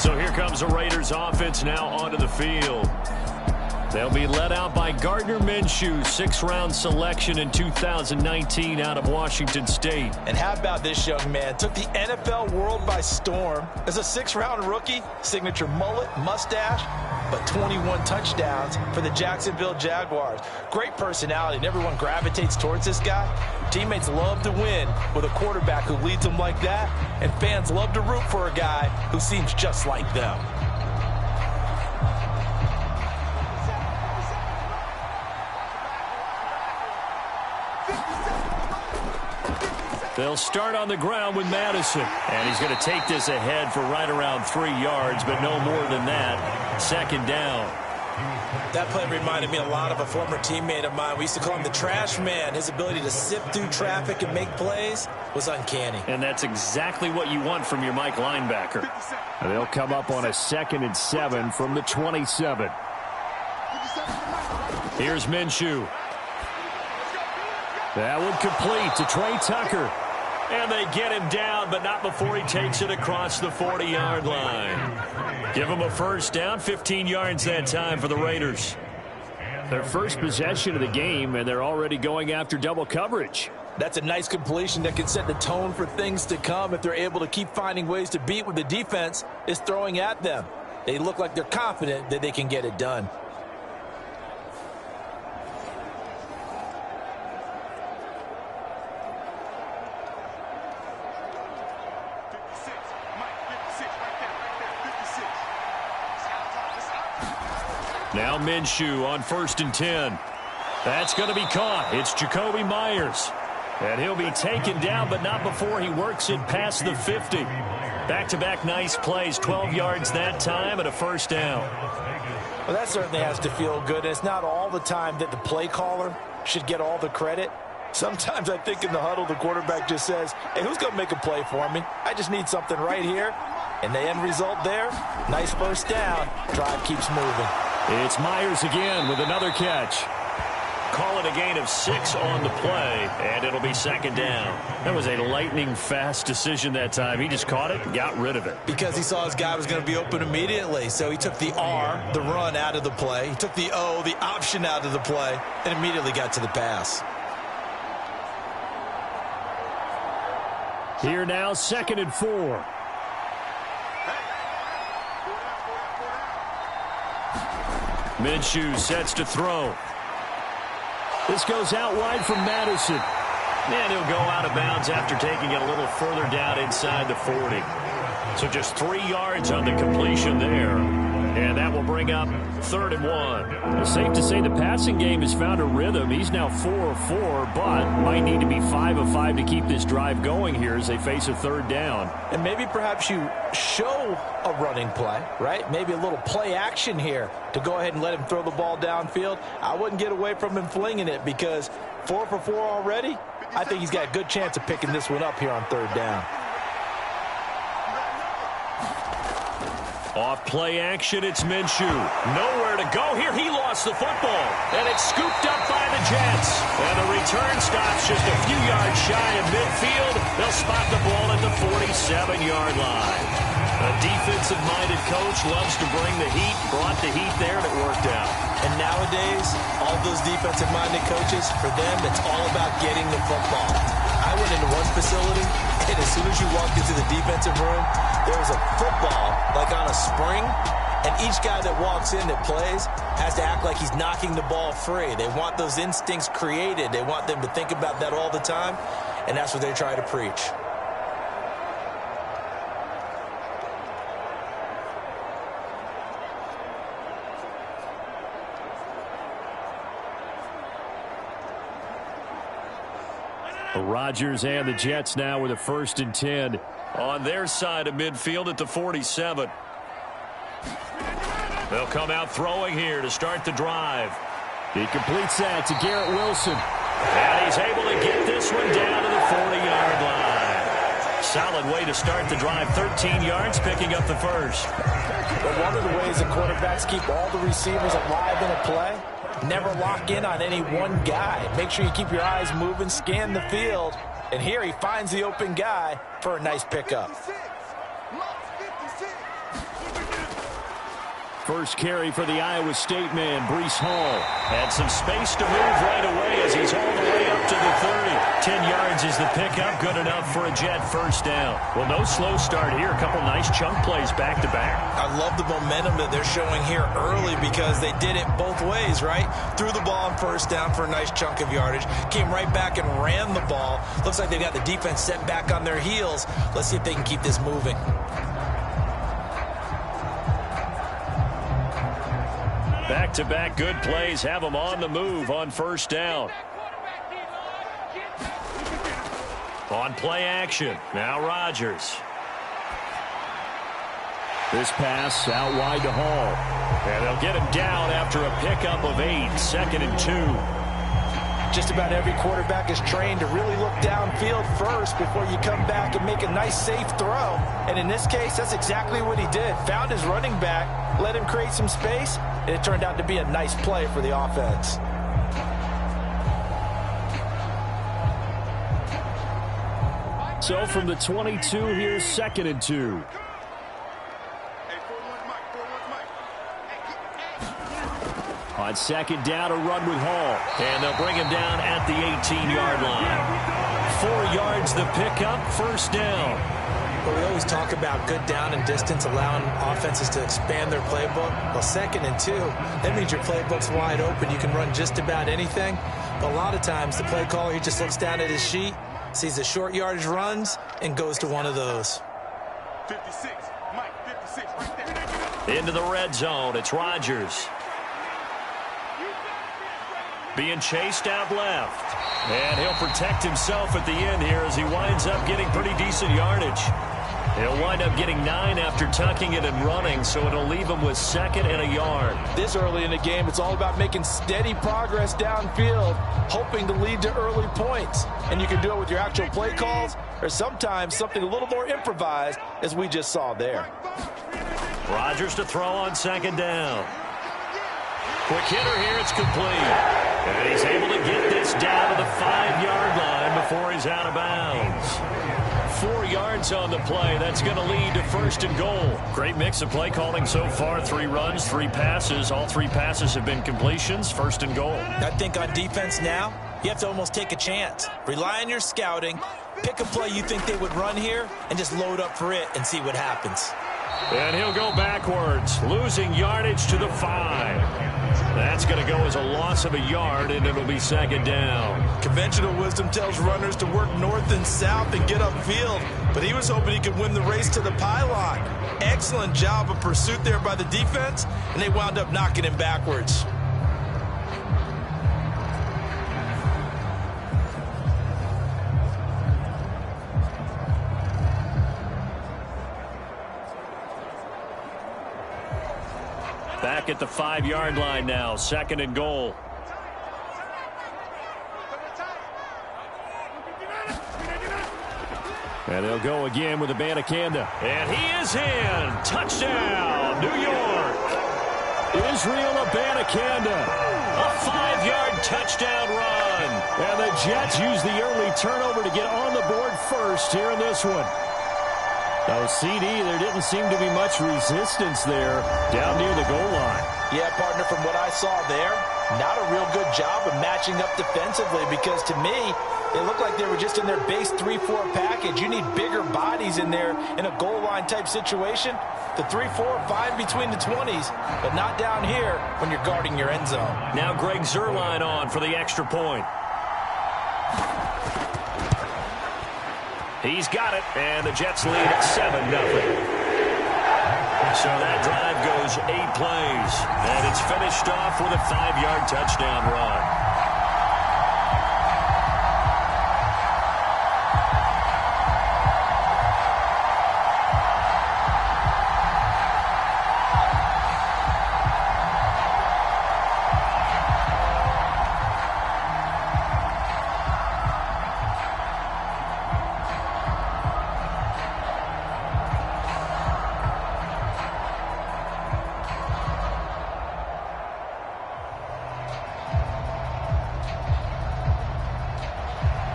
So here comes the Raiders offense now onto the field. They'll be led out by Gardner Minshew, 6th-round selection in 2019 out of Washington State. And how about this young man? Took the NFL world by storm. As a 6th-round rookie, signature mullet, mustache, but 21 touchdowns for the Jacksonville Jaguars. Great personality, and everyone gravitates towards this guy. Teammates love to win with a quarterback who leads them like that, and fans love to root for a guy who seems just like them. They'll start on the ground with Madison. And he's going to take this ahead for right around 3 yards, but no more than that. 2nd down. That play reminded me a lot of a former teammate of mine. We used to call him the trash man. His ability to sift through traffic and make plays was uncanny. And that's exactly what you want from your Mike linebacker. They'll come up on a 2nd and 7 from the 27. Here's Minshew. That would complete to Trey Tucker. And they get him down, but not before he takes it across the 40-yard line. Give him a 1st down, 15 yards that time for the Raiders. Their first possession of the game, and they're already going after double coverage. That's a nice completion that can set the tone for things to come if they're able to keep finding ways to beat what the defense is throwing at them. They look like they're confident that they can get it done. Now Minshew on 1st and 10. That's going to be caught. It's Jacoby Myers. And he'll be taken down, but not before he works it past the 50. Back-to-back nice plays, 12 yards that time and a 1st down. Well, that certainly has to feel good. It's not all the time that the play caller should get all the credit. Sometimes I think in the huddle the quarterback just says, hey, who's going to make a play for me? I just need something right here. And the end result there, nice 1st down. Drive keeps moving. It's Myers again with another catch. Call it a gain of 6 on the play, and it'll be 2nd down. That was a lightning-fast decision that time. He just caught it and got rid of it. Because he saw his guy was going to be open immediately, so he took the R, the run, out of the play. He took the O, the option, out of the play, and immediately got to the pass. Here now, 2nd and 4. Minshew sets to throw. This goes out wide from Madison. And he'll go out of bounds after taking it a little further down inside the 40. So just 3 yards on the completion there. And that will bring up 3rd and 1. It's safe to say the passing game has found a rhythm. He's now 4 of 4, but might need to be 5 of 5 to keep this drive going here as they face a 3rd down. And maybe perhaps you show a running play, right? Maybe a little play action here to go ahead and let him throw the ball downfield. I wouldn't get away from him flinging it because 4 for 4 already. I think he's got a good chance of picking this one up here on 3rd down. Off play action, it's Minshew. Nowhere to go here. He lost the football. And it's scooped up by the Jets. And the return stops just a few yards shy of midfield. They'll spot the ball at the 47-yard line. A defensive-minded coach loves to bring the heat. Brought the heat there, and it worked out. And nowadays, all those defensive-minded coaches, for them, it's all about getting the football. I went into one facility, and as soon as you walked into the defensive room, there was a football like on a spring, and each guy that walks in that plays has to act like he's knocking the ball free. They want those instincts created. They want them to think about that all the time, and that's what they try to preach. Rodgers and the Jets now with a 1st and 10 on their side of midfield at the 47. They'll come out throwing here to start the drive. He completes that to Garrett Wilson. And he's able to get this one down to the 40-yard line. Solid way to start the drive. 13 yards, picking up the 1st. But one of the ways that quarterbacks keep all the receivers alive in a play, never lock in on any one guy. Make sure you keep your eyes moving, scan the field. And here he finds the open guy for a nice pickup. First carry for the Iowa State man, Breece Hall. Had some space to move right away as he's all the way up to the 30. 10 yards is the pickup, good enough for a Jet first down. Well, no slow start here. A couple nice chunk plays back-to-back. I love the momentum that they're showing here early because they did it both ways, right? Threw the ball on first down for a nice chunk of yardage. Came right back and ran the ball. Looks like they've got the defense set back on their heels. Let's see if they can keep this moving. Back-to-back good plays have them on the move on first down. On play action, now Rodgers. This pass out wide to Hall. And they'll get him down after a pickup of 8, 2nd and 2. Just about every quarterback is trained to really look downfield first before you come back and make a nice, safe throw. And in this case, that's exactly what he did. Found his running back, let him create some space, and it turned out to be a nice play for the offense. So from the 22, here's 2nd and 2. On second down, a run with Hall. And they'll bring him down at the 18-yard line. 4 yards the pickup, first down. Well, we always talk about good down and distance, allowing offenses to expand their playbook. Well, 2nd and 2, that means your playbook's wide open. You can run just about anything. But a lot of times, the play caller, he just looks down at his sheet, sees the short yardage runs, and goes to one of those. 56, Mike, 56, right there. Into the red zone, it's Rodgers. Being chased out left. And he'll protect himself at the end here as he winds up getting pretty decent yardage. He'll wind up getting 9 after tucking it and running, so it'll leave him with 2nd and a yard. This early in the game, it's all about making steady progress downfield, hoping to lead to early points. And you can do it with your actual play calls or sometimes something a little more improvised, as we just saw there. Rodgers to throw on 2nd down. Quick hitter here, it's complete. And he's able to get this down to the 5-yard line before he's out of bounds. 4 yards on the play. That's going to lead to 1st and goal. Great mix of play calling so far. 3 runs, 3 passes. All 3 passes have been completions. 1st and goal. I think on defense now, you have to almost take a chance. Rely on your scouting. Pick a play you think they would run here and just load up for it and see what happens. And he'll go backwards, losing yardage to the 5. That's going to go as a loss of a yard, and it'll be 2nd down. Conventional wisdom tells runners to work north and south and get upfield, but he was hoping he could win the race to the pylon. Excellent job of pursuit there by the defense, and they wound up knocking him backwards. Back at the 5-yard line now, 2nd and goal. And they'll go again with Abanikanda. And he is in. Touchdown, New York. Israel Abanikanda. A 5-yard touchdown run. And the Jets use the early turnover to get on the board first here in this one. Oh, CD, there didn't seem to be much resistance there down near the goal line. Yeah, partner, from what I saw there, not a real good job of matching up defensively because to me, it looked like they were just in their base 3-4 package. You need bigger bodies in there in a goal line type situation. The 3-4, fine between the 20s, but not down here when you're guarding your end zone. Now Greg Zuerlein on for the extra point. He's got it, and the Jets lead at 7-0. So that drive goes 8 plays, and it's finished off with a 5-yard touchdown run.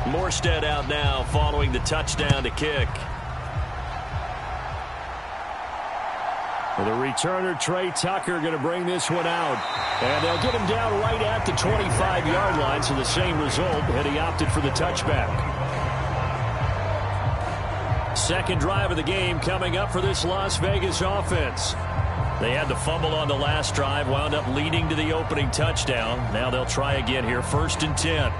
Morstead out now following the touchdown to kick. The returner, Trey Tucker, going to bring this one out. And they'll get him down right at the 25-yard line, so the same result, and he opted for the touchback. Second drive of the game coming up for this Las Vegas offense. They had the fumble on the last drive, wound up leading to the opening touchdown. Now they'll try again here, 1st and 10.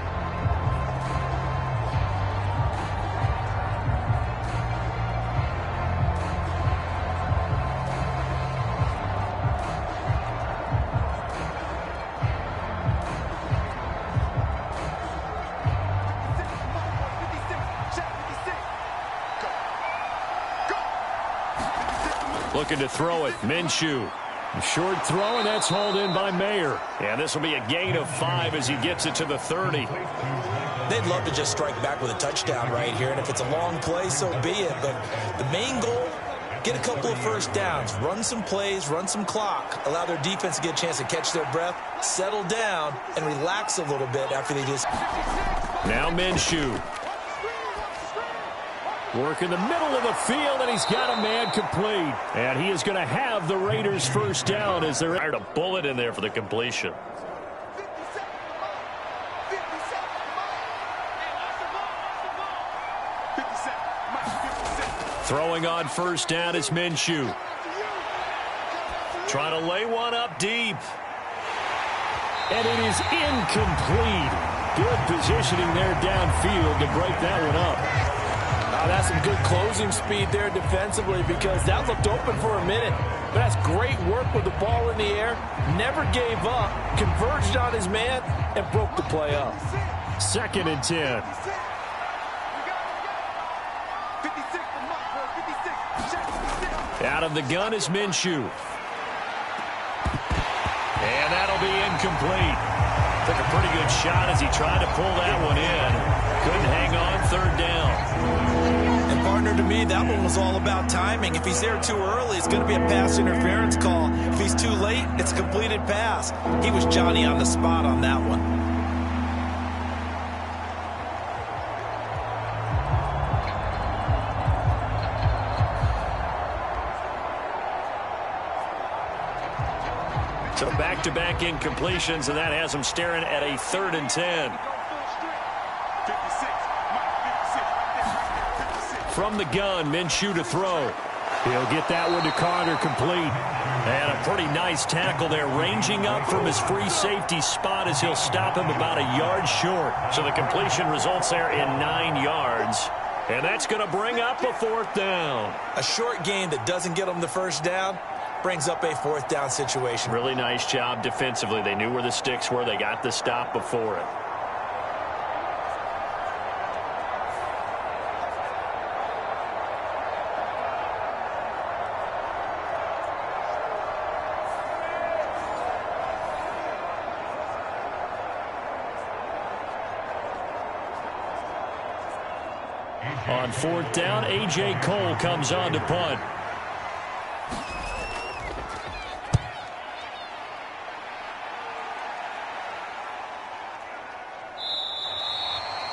Looking to throw it, Minshew. Short throw, and that's hauled in by Mayer. And this will be a gain of 5 as he gets it to the 30. They'd love to just strike back with a touchdown right here, and if it's a long play, so be it. But the main goal, get a couple of first downs, run some plays, run some clock, allow their defense to get a chance to catch their breath, settle down, and relax a little bit after they just... Now Minshew. Work in the middle of the field, and he's got a man complete. And he is going to have the Raiders first down as they're fired a bullet in there for the completion. Throwing on first down is Minshew. Trying to lay one up deep. And it is incomplete. Good positioning there downfield to break that one up. That's some good closing speed there defensively because that looked open for a minute. But that's great work with the ball in the air. Never gave up, converged on his man, and broke the play up. 2nd and 10. Out of the gun is Minshew. And that'll be incomplete. Took a pretty good shot as he tried to pull that one in. Couldn't hang on, 3rd down. And partner, to me, that one was all about timing. If he's there too early, it's going to be a pass interference call. If he's too late, it's a completed pass. He was Johnny on the spot on that one. So back-to-back incompletions, and that has him staring at a 3rd and 10. From the gun, Minshew to throw. He'll get that one to Carter complete. And a pretty nice tackle there, ranging up from his free safety spot as he'll stop him about a yard short. So the completion results there in 9 yards. And that's going to bring up a 4th down. A short gain that doesn't get him the first down brings up a 4th down situation. Really nice job defensively. They knew where the sticks were. They got the stop before it. On 4th down, A.J. Cole comes on to punt.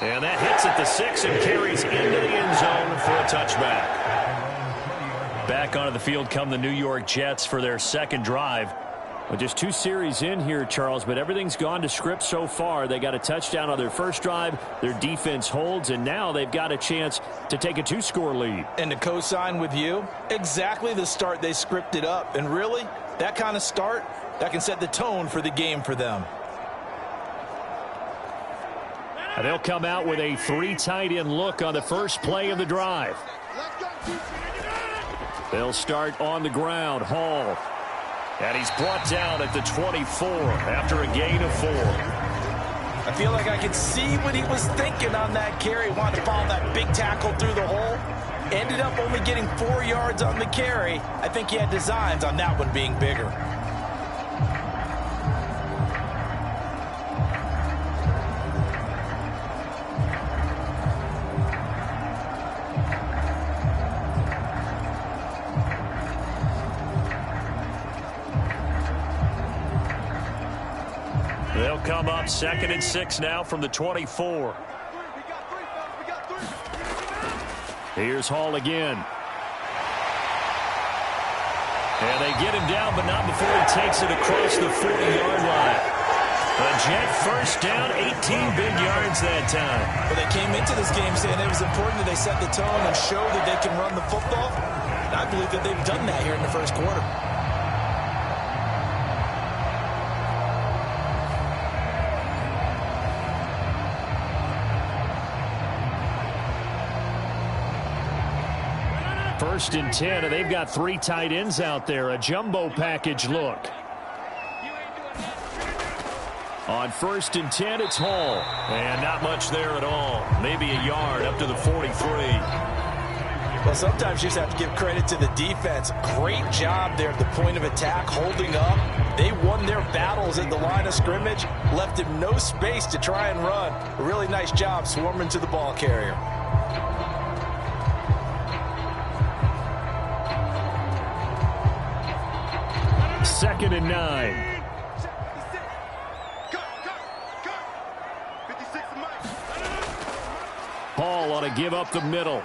And that hits at the 6 and carries into the end zone for a touchback. Back onto the field come the New York Jets for their 2nd drive. Well, just 2 series in here, Charles, but everything's gone to script so far. They got a touchdown on their first drive. Their defense holds, and now they've got a chance to take a 2-score lead. And to co-sign with you, exactly the start they scripted up. And really, that kind of start, that can set the tone for the game for them. And they'll come out with a 3 tight end look on the first play of the drive. They'll start on the ground. Hall. And he's brought down at the 24 after a gain of 4. I feel like I could see what he was thinking on that carry. Wanted to follow that big tackle through the hole. Ended up only getting 4 yards on the carry. I think he had designs on that one being bigger. They'll come up 2nd and 6 now from the 24. Here's Hall again. And they get him down, but not before he takes it across the 40-yard line. A Jet first down, 18 big yards that time. Well, they came into this game saying it was important that they set the tone and show that they can run the football. And I believe that they've done that here in the first quarter. First and 10, and they've got 3 tight ends out there. A jumbo package look. On first and 10, it's Hall. And not much there at all. Maybe a yard up to the 43. Well, sometimes you just have to give credit to the defense. Great job there at the point of attack, holding up. They won their battles at the line of scrimmage, left him no space to try and run. A really nice job swarming to the ball carrier. Second and 9. Hall ought to give up the middle.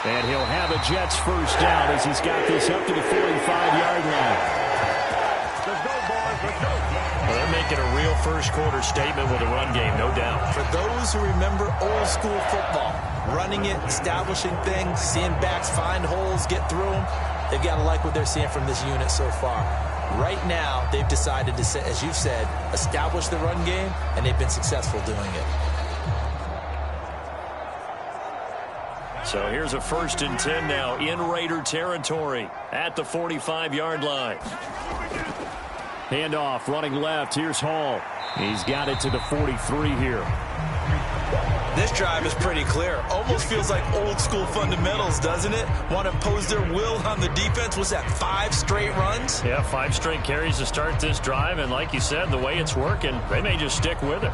And he'll have a Jets first down as he's got this up to the 45-yard line. Let's go, boys. Let's go. Well, they're making a real first-quarter statement with a run game, no doubt. For those who remember old-school football, running it, establishing things, seeing backs find holes, get through them, they've got to like what they're seeing from this unit so far. Right now, they've decided to, as you've said, establish the run game, and they've been successful doing it. So here's a first and 10 now in Raider territory at the 45-yard line. Handoff running left. Here's Hall. He's got it to the 43 here. This drive is pretty clear. Almost feels like old school fundamentals, doesn't it? Want to impose their will on the defense. Was that 5 straight runs? Yeah, 5 straight carries to start this drive. And like you said, the way it's working, they may just stick with it.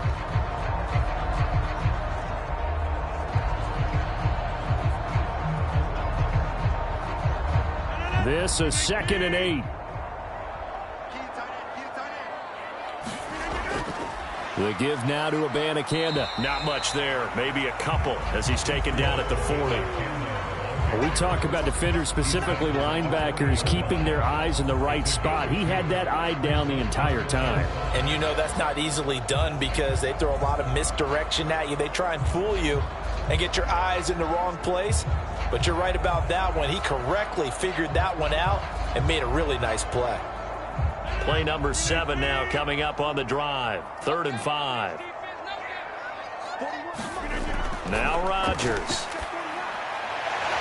This is second and 8. The give now to Abanikanda. Not much there. Maybe a couple as he's taken down at the 40. We talk about defenders, specifically linebackers, keeping their eyes in the right spot. He had that eye down the entire time. And you know that's not easily done because they throw a lot of misdirection at you. They try and fool you and get your eyes in the wrong place. But you're right about that one. He correctly figured that one out and made a really nice play. Play number 7 now coming up on the drive. 3rd and 5. Now Rodgers.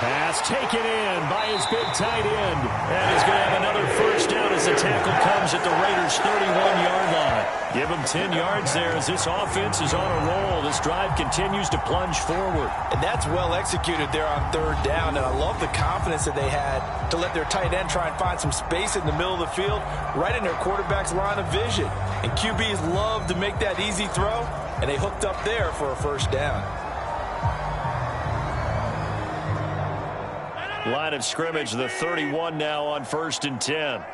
Pass taken in by his big tight end. And he's going to have another first down as the tackle comes at the Raiders' 31-yard line. Give him 10 yards there as this offense is on a roll. This drive continues to plunge forward. And that's well executed there on 3rd down. And I love the confidence that they had to let their tight end try and find some space in the middle of the field, right in their quarterback's line of vision. And QBs love to make that easy throw, and they hooked up there for a first down. Line of scrimmage, the 31 now on 1st and 10.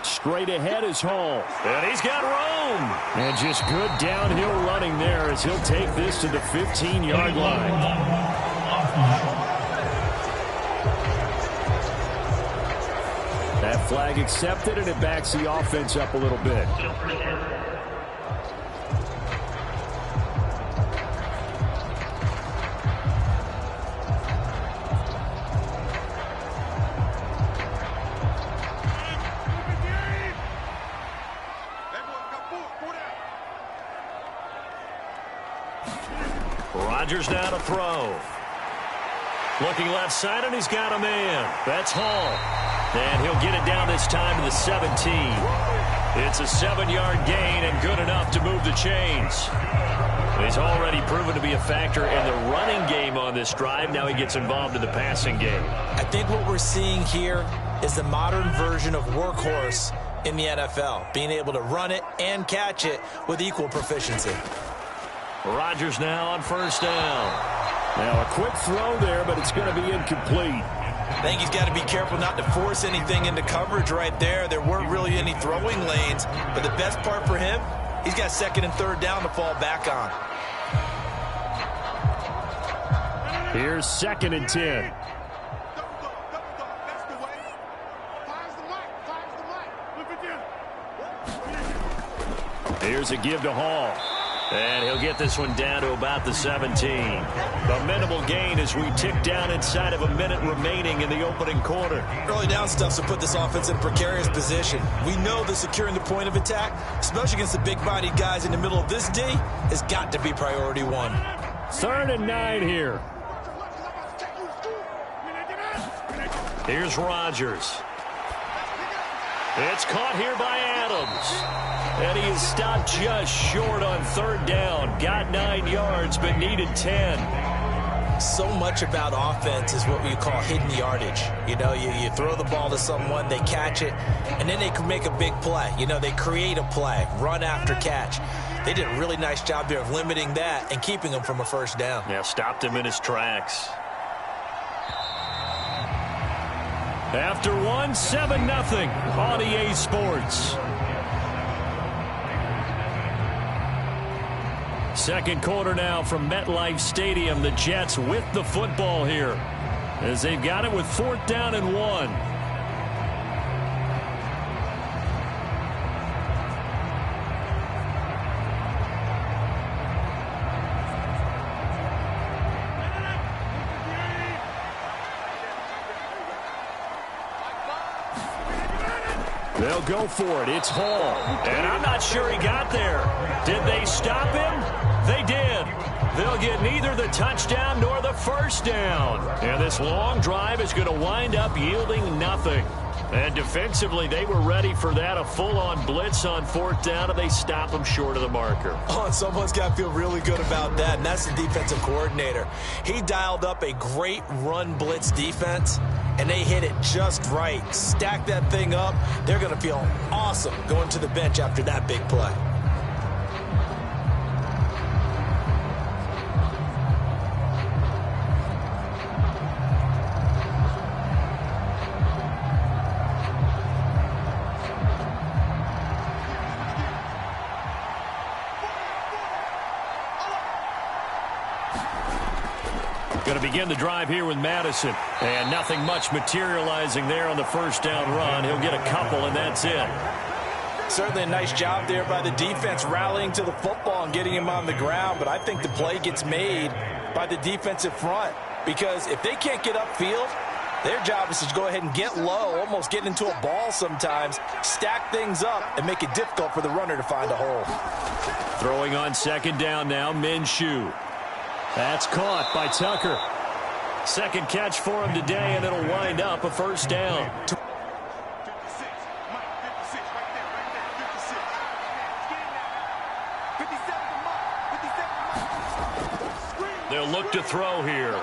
Straight ahead is Hall. And he's got room. And just good downhill running there as he'll take this to the 15-yard line. That flag accepted, and it backs the offense up a little bit. Rodgers now to throw. Looking left side, and he's got a man. That's Hall. And he'll get it down this time to the 17. It's a 7-yard gain and good enough to move the chains. He's already proven to be a factor in the running game on this drive. Now he gets involved in the passing game. I think what we're seeing here is the modern version of workhorse in the NFL, being able to run it and catch it with equal proficiency. Rodgers now on 1st down. Now a quick throw there, but it's going to be incomplete. I think he's got to be careful not to force anything into coverage right there. There weren't really any throwing lanes, but the best part for him, he's got 2nd and 3rd down to fall back on. Here's 2nd and 10. Here's a give to Hall. And he'll get this one down to about the 17. A minimal gain as we tick down inside of a minute remaining in the opening quarter. Early down stuff to put this offense in a precarious position. We know that securing the point of attack, especially against the big-bodied guys in the middle of this D, has got to be priority one. 3rd and 9 here. Here's Rodgers. It's caught here by Adams. And he is stopped just short on 3rd down. Got 9 yards, but needed 10. So much about offense is what we call hidden yardage. You know, you throw the ball to someone, they catch it, and then they can make a big play. You know, they create a play, run after catch. They did a really nice job there of limiting that and keeping him from a 1st down. Yeah, stopped him in his tracks. After 7-0 on EA Sports. 2nd quarter now from MetLife Stadium. The Jets with the football here as they've got it with 4th down and 1. They'll go for it. It's Hall. And I'm not sure he got there. Did they stop him? They did. They'll get neither the touchdown nor the 1st down. And this long drive is going to wind up yielding nothing. And defensively, they were ready for that. A full-on blitz on 4th down, and they stop them short of the marker. Oh, and someone's got to feel really good about that, and that's the defensive coordinator. He dialed up a great run blitz defense, and they hit it just right. Stack that thing up. They're going to feel awesome going to the bench after that big play. Going to begin the drive here with Madison. And nothing much materializing there on the 1st down run. He'll get a couple, and that's it. Certainly a nice job there by the defense rallying to the football and getting him on the ground. But I think the play gets made by the defensive front. Because if they can't get upfield, their job is to go ahead and get low, almost get into a ball sometimes, stack things up, and make it difficult for the runner to find a hole. Throwing on 2nd down now, Minshew. That's caught by Tucker. 2nd catch for him today, and it'll wind up a 1st down. They'll look to throw here.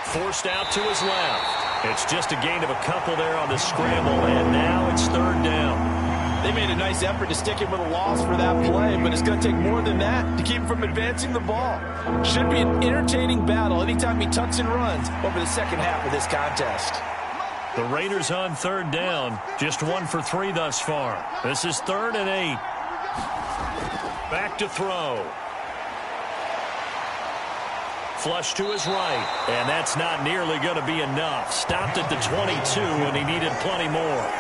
Forced out to his left. It's just a gain of a couple there on the scramble, and now it's 3rd down. They made a nice effort to stick him with a loss for that play, but it's going to take more than that to keep him from advancing the ball. Should be an entertaining battle anytime he tucks and runs over the 2nd half of this contest. The Raiders on 3rd down, just 1 for 3 thus far. This is 3rd and 8. Back to throw. Flush to his right, and that's not nearly going to be enough. Stopped at the 22, and he needed plenty more.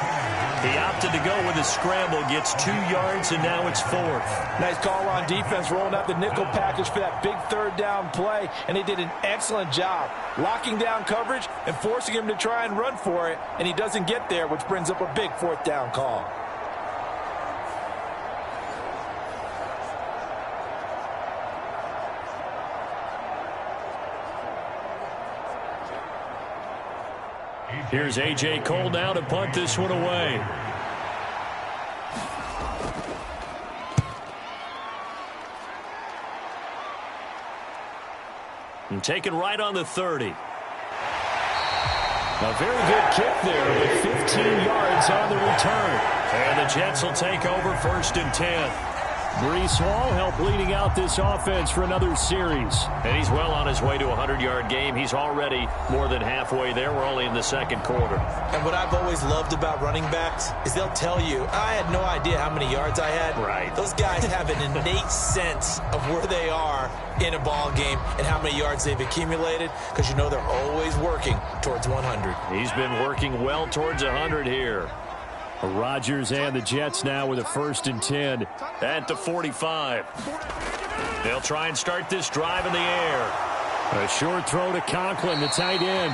He opted to go with his scramble, gets 2 yards, and now it's 4th. Nice call on defense, rolling out the nickel package for that big 3rd down play, and they did an excellent job locking down coverage and forcing him to try and run for it, and he doesn't get there, which brings up a big 4th down call. Here's A.J. Cole now to punt this one away. And taken right on the 30. A very good kick there with 15 yards on the return. And the Jets will take over 1st and 10. Breece Hall helped leading out this offense for another series. And he's well on his way to a 100-yard game. He's already more than halfway there. We're only in the second quarter. And what I've always loved about running backs is they'll tell you, I had no idea how many yards I had. Right. Those guys have an innate sense of where they are in a ball game and how many yards they've accumulated, because you know they're always working towards 100. He's been working well towards 100 here. Rodgers and the Jets now with a 1st and 10 at the 45. They'll try and start this drive in the air. A short throw to Conklin, the tight end.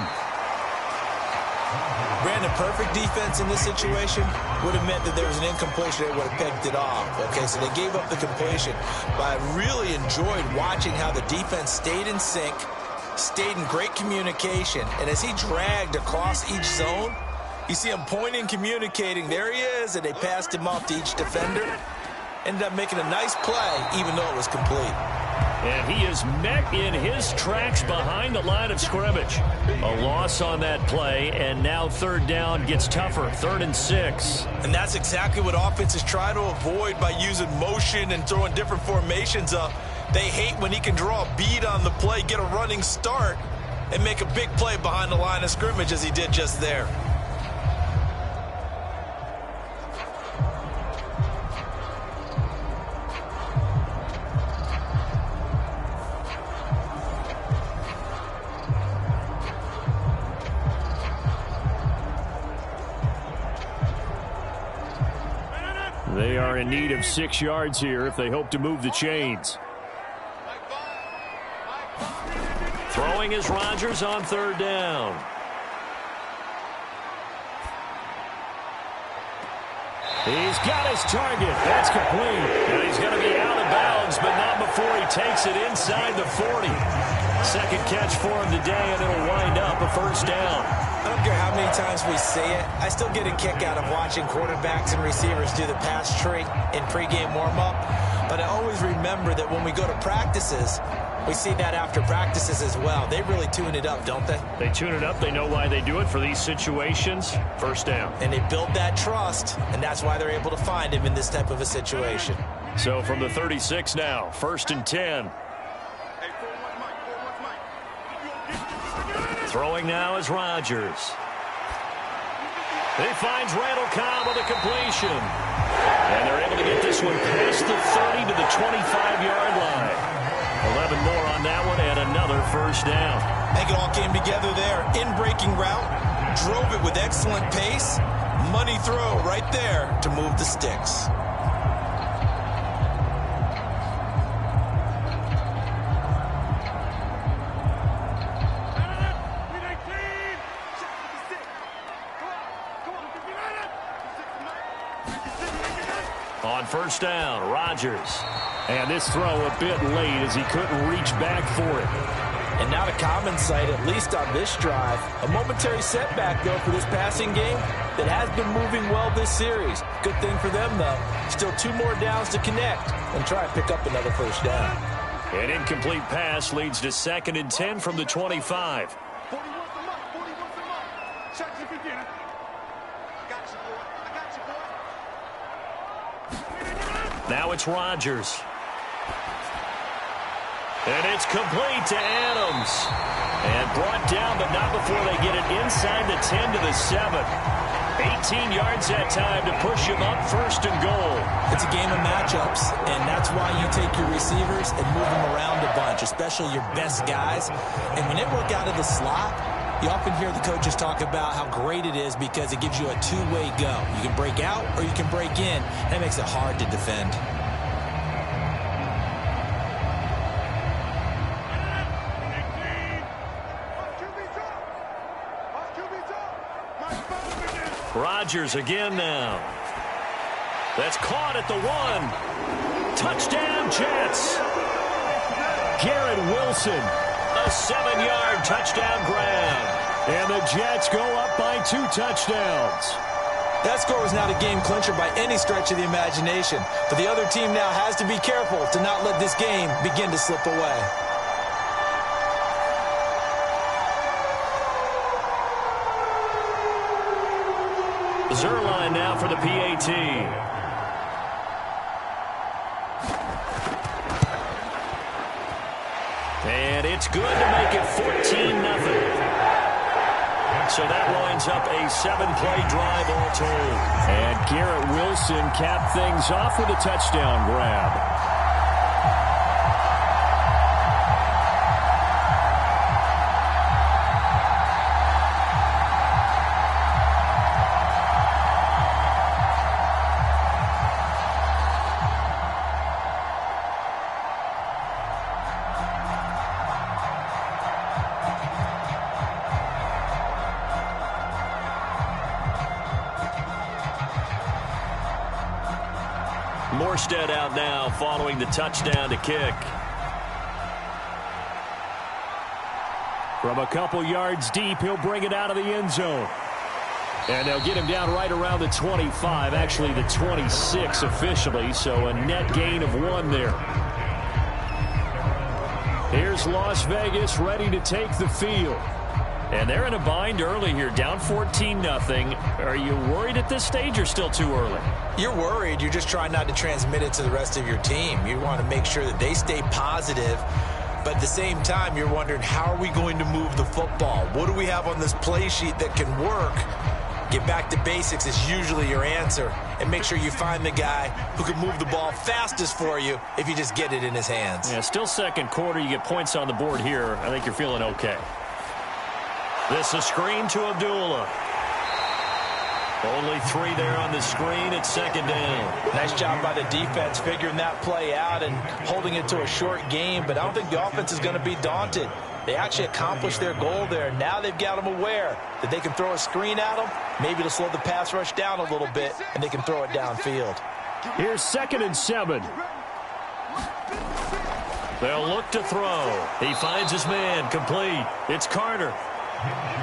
Brandon, perfect defense in this situation would have meant that there was an incompletion that would have pegged it off. Okay, so they gave up the completion. But I really enjoyed watching how the defense stayed in sync, stayed in great communication, and as he dragged across each zone, you see him pointing, communicating. There he is, and they passed him off to each defender. Ended up making a nice play, even though it was complete. And he is met in his tracks behind the line of scrimmage. A loss on that play, and now 3rd down gets tougher, 3rd and 6. And that's exactly what offenses try to avoid by using motion and throwing different formations up. They hate when he can draw a bead on the play, get a running start, and make a big play behind the line of scrimmage as he did just there. They are in need of 6 yards here if they hope to move the chains. Throwing is Rodgers on 3rd down. He's got his target. That's complete. And he's going to be out of bounds, but not before he takes it inside the 40. Second catch for him today, and it'll wind up a 1st down. I don't care how many times we say it, I still get a kick out of watching quarterbacks and receivers do the pass tree in pregame warm-up. But I always remember that when we go to practices, we see that after practices as well. They really tune it up, don't they? They tune it up. They know why they do it for these situations. 1st down. And they build that trust, and that's why they're able to find him in this type of a situation. So from the 36 now, 1st and 10. Throwing now is Rodgers. He finds Randall Cobb with a completion. And they're able to get this one past the 30 to the 25-yard line. 11 more on that one and another 1st down. I think it all came together there. In-breaking route, drove it with excellent pace. Money throw right there to move the sticks. On 1st down, Rodgers. And this throw a bit late as he couldn't reach back for it. And not a common sight, at least on this drive. A momentary setback, though, for this passing game that has been moving well this series. Good thing for them, though. Still 2 more downs to connect and try and pick up another 1st down. An incomplete pass leads to 2nd and 10 from the 25. Now it's Rodgers. And it's complete to Adams. And brought down, but not before they get it inside the 10 to the 7. 18 yards that time to push him up 1st and goal. It's a game of matchups, and that's why you take your receivers and move them around a bunch, especially your best guys. And when they work out of the slot, you often hear the coaches talk about how great it is because it gives you a 2-way go. You can break out or you can break in. That makes it hard to defend. Rodgers again now. That's caught at the 1. Touchdown, Jets. Garrett Wilson. A 7-yard touchdown grab. And the Jets go up by 2 touchdowns. That score was not a game clincher by any stretch of the imagination. But the other team now has to be careful to not let this game begin to slip away. Zerline now for the PAT. And it's good to make it 14-0. So that winds up a 7-play drive all told. And Garrett Wilson capped things off with a touchdown grab. Morstead out now following the touchdown to kick. From a couple yards deep, he'll bring it out of the end zone. And they'll get him down right around the 25, actually the 26 officially, so a net gain of 1 there. Here's Las Vegas ready to take the field. And they're in a bind early here, down 14-0. Are you worried at this stage or still too early? You're worried. You're just trying not to transmit it to the rest of your team. You want to make sure that they stay positive. But at the same time, you're wondering, how are we going to move the football? What do we have on this play sheet that can work? Get back to basics is usually your answer. And make sure you find the guy who can move the ball fastest for you if you just get it in his hands. Yeah, still second quarter. You get points on the board here. I think you're feeling okay. This is screen to Abdullah. Only 3 there on the screen. It's second down. Nice job by the defense figuring that play out and holding it to a short game, but I don't think the offense is going to be daunted. They actually accomplished their goal there. Now they've got them aware that they can throw a screen at them, maybe to slow the pass rush down a little bit, and they can throw it downfield. Here's 2nd and 7. They'll look to throw. He finds his man, complete. It's Carter.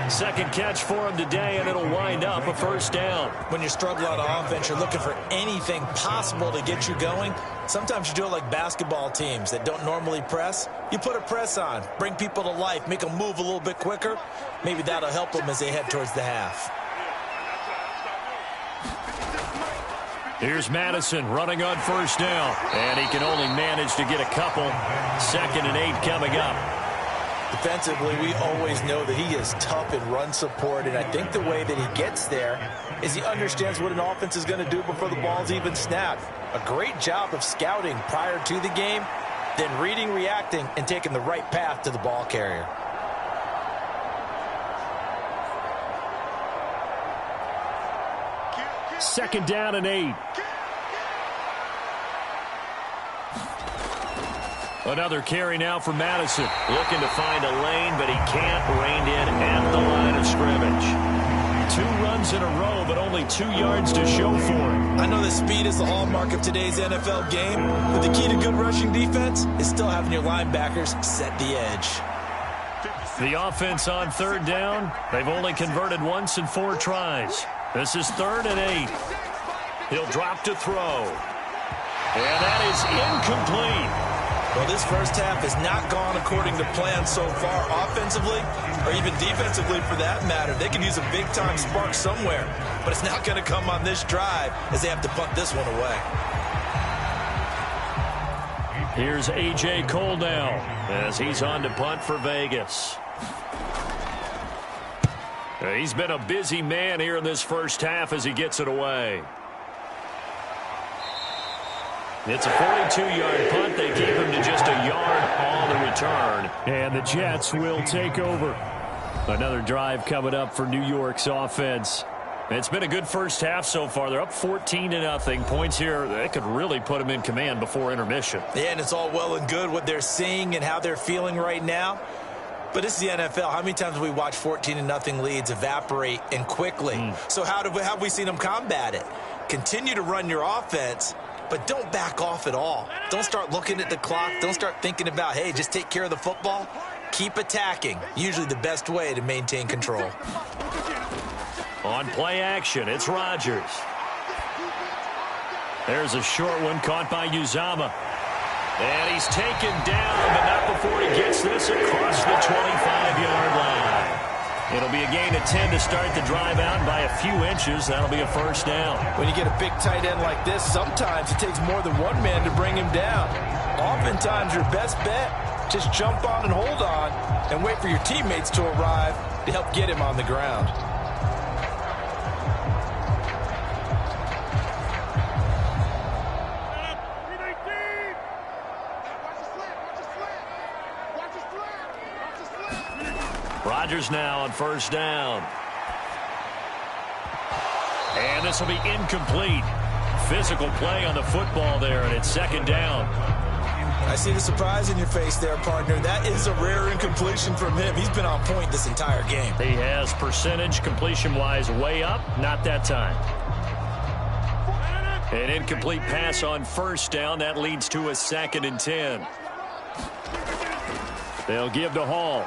Second catch for him today, and it'll wind up a first down. When you struggle on offense, you're looking for anything possible to get you going. Sometimes you do it like basketball teams that don't normally press. You put a press on, bring people to life, make them move a little bit quicker. Maybe that'll help them as they head towards the half. Here's Madison running on first down, and he can only manage to get a couple. 2nd and 8 coming up. Defensively, we always know that he is tough in run support, and I think the way that he gets there is he understands what an offense is going to do before the ball's even snapped. A great job of scouting prior to the game, then reading, reacting, and taking the right path to the ball carrier. Second down and 8. Another carry now for Madison. Looking to find a lane, but he can't. Reined in at the line of scrimmage. 2 runs in a row, but only 2 yards to show for it. I know that speed is the hallmark of today's NFL game, but the key to good rushing defense is still having your linebackers set the edge. The offense on 3rd down. They've only converted once in 4 tries. This is 3rd and 8. He'll drop to throw. And that is incomplete. Well, this first half has not gone according to plan so far, offensively or even defensively for that matter. They could use a big-time spark somewhere, but it's not going to come on this drive as they have to punt this one away. Here's A.J. Cole now as he's on to punt for Vegas. He's been a busy man here in this first half as he gets it away. It's a 42-yard punt. They keep him to just a yard on the return. And the Jets will take over. Another drive coming up for New York's offense. It's been a good first half so far. They're up 14-0. Points here, they could really put them in command before intermission. Yeah, and it's all well and good what they're seeing and how they're feeling right now. But this is the NFL. How many times have we watched 14-0 leads evaporate and quickly? So how have we seen them combat it? Continue to run your offense, but don't back off at all. Don't start looking at the clock. Don't start thinking about, hey, just take care of the football. Keep attacking. Usually the best way to maintain control. On play action, it's Rodgers. There's a short one caught by Uzama. And he's taken down, but not before he gets this across the 25-yard line. It'll be a gain of 10 to start the drive out by a few inches. That'll be a first down. When you get a big tight end like this, sometimes it takes more than one man to bring him down. Oftentimes, your best bet Just jump on and hold on and wait for your teammates to arrive to help get him on the ground. Rodgers now on first down. And this will be incomplete. Physical play on the football there, and it's second down. I see the surprise in your face there, partner. That is a rare incompletion from him. He's been on point this entire game. He has percentage completion-wise way up. Not that time. An incomplete pass on first down. That leads to a 2nd and 10. They'll give to Hall.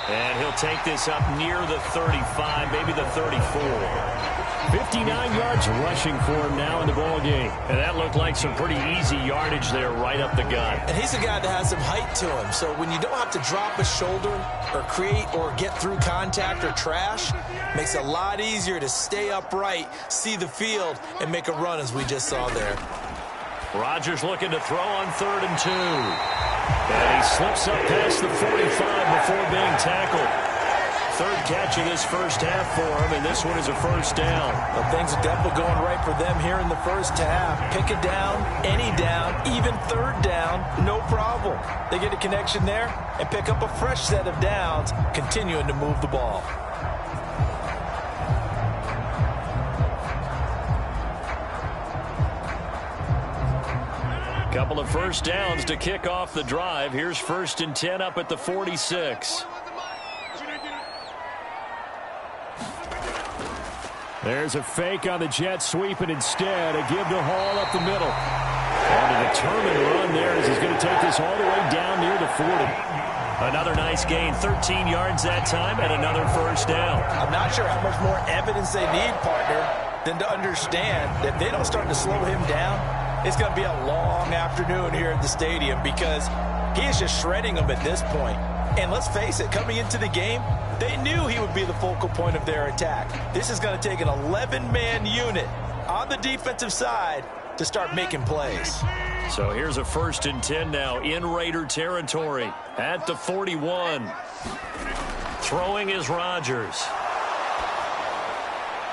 And he'll take this up near the 35, maybe the 34. 59 yards rushing for him now in the ball game. And that looked like some pretty easy yardage there right up the gut. And he's a guy that has some height to him. So when you don't have to drop a shoulder or create or get through contact or trash, makes it a lot easier to stay upright, see the field, and make a run as we just saw there. Rodgers looking to throw on 3rd and 2. And he slips up past the 45 before being tackled. 3rd catch of this first half for him, and this one is a first down. Well, things are definitely going right for them here in the first half. Pick a down, any down, even 3rd down, no problem. They get a connection there and pick up a fresh set of downs, continuing to move the ball. Couple of first downs to kick off the drive. Here's 1st and 10 up at the 46. There's a fake on the jet sweep, and instead a give to Hall up the middle. And a determined run there as he's going to take this all the way down near the 40. Another nice gain, 13 yards that time, and another first down. I'm not sure how much more evidence they need, partner, than to understand that if they don't start to slow him down, it's going to be a long afternoon here at the stadium because he is just shredding them at this point. And let's face it, coming into the game, they knew he would be the focal point of their attack. This is going to take an 11-man unit on the defensive side to start making plays. So here's a 1st and 10 now in Raider territory at the 41. Throwing is Rodgers.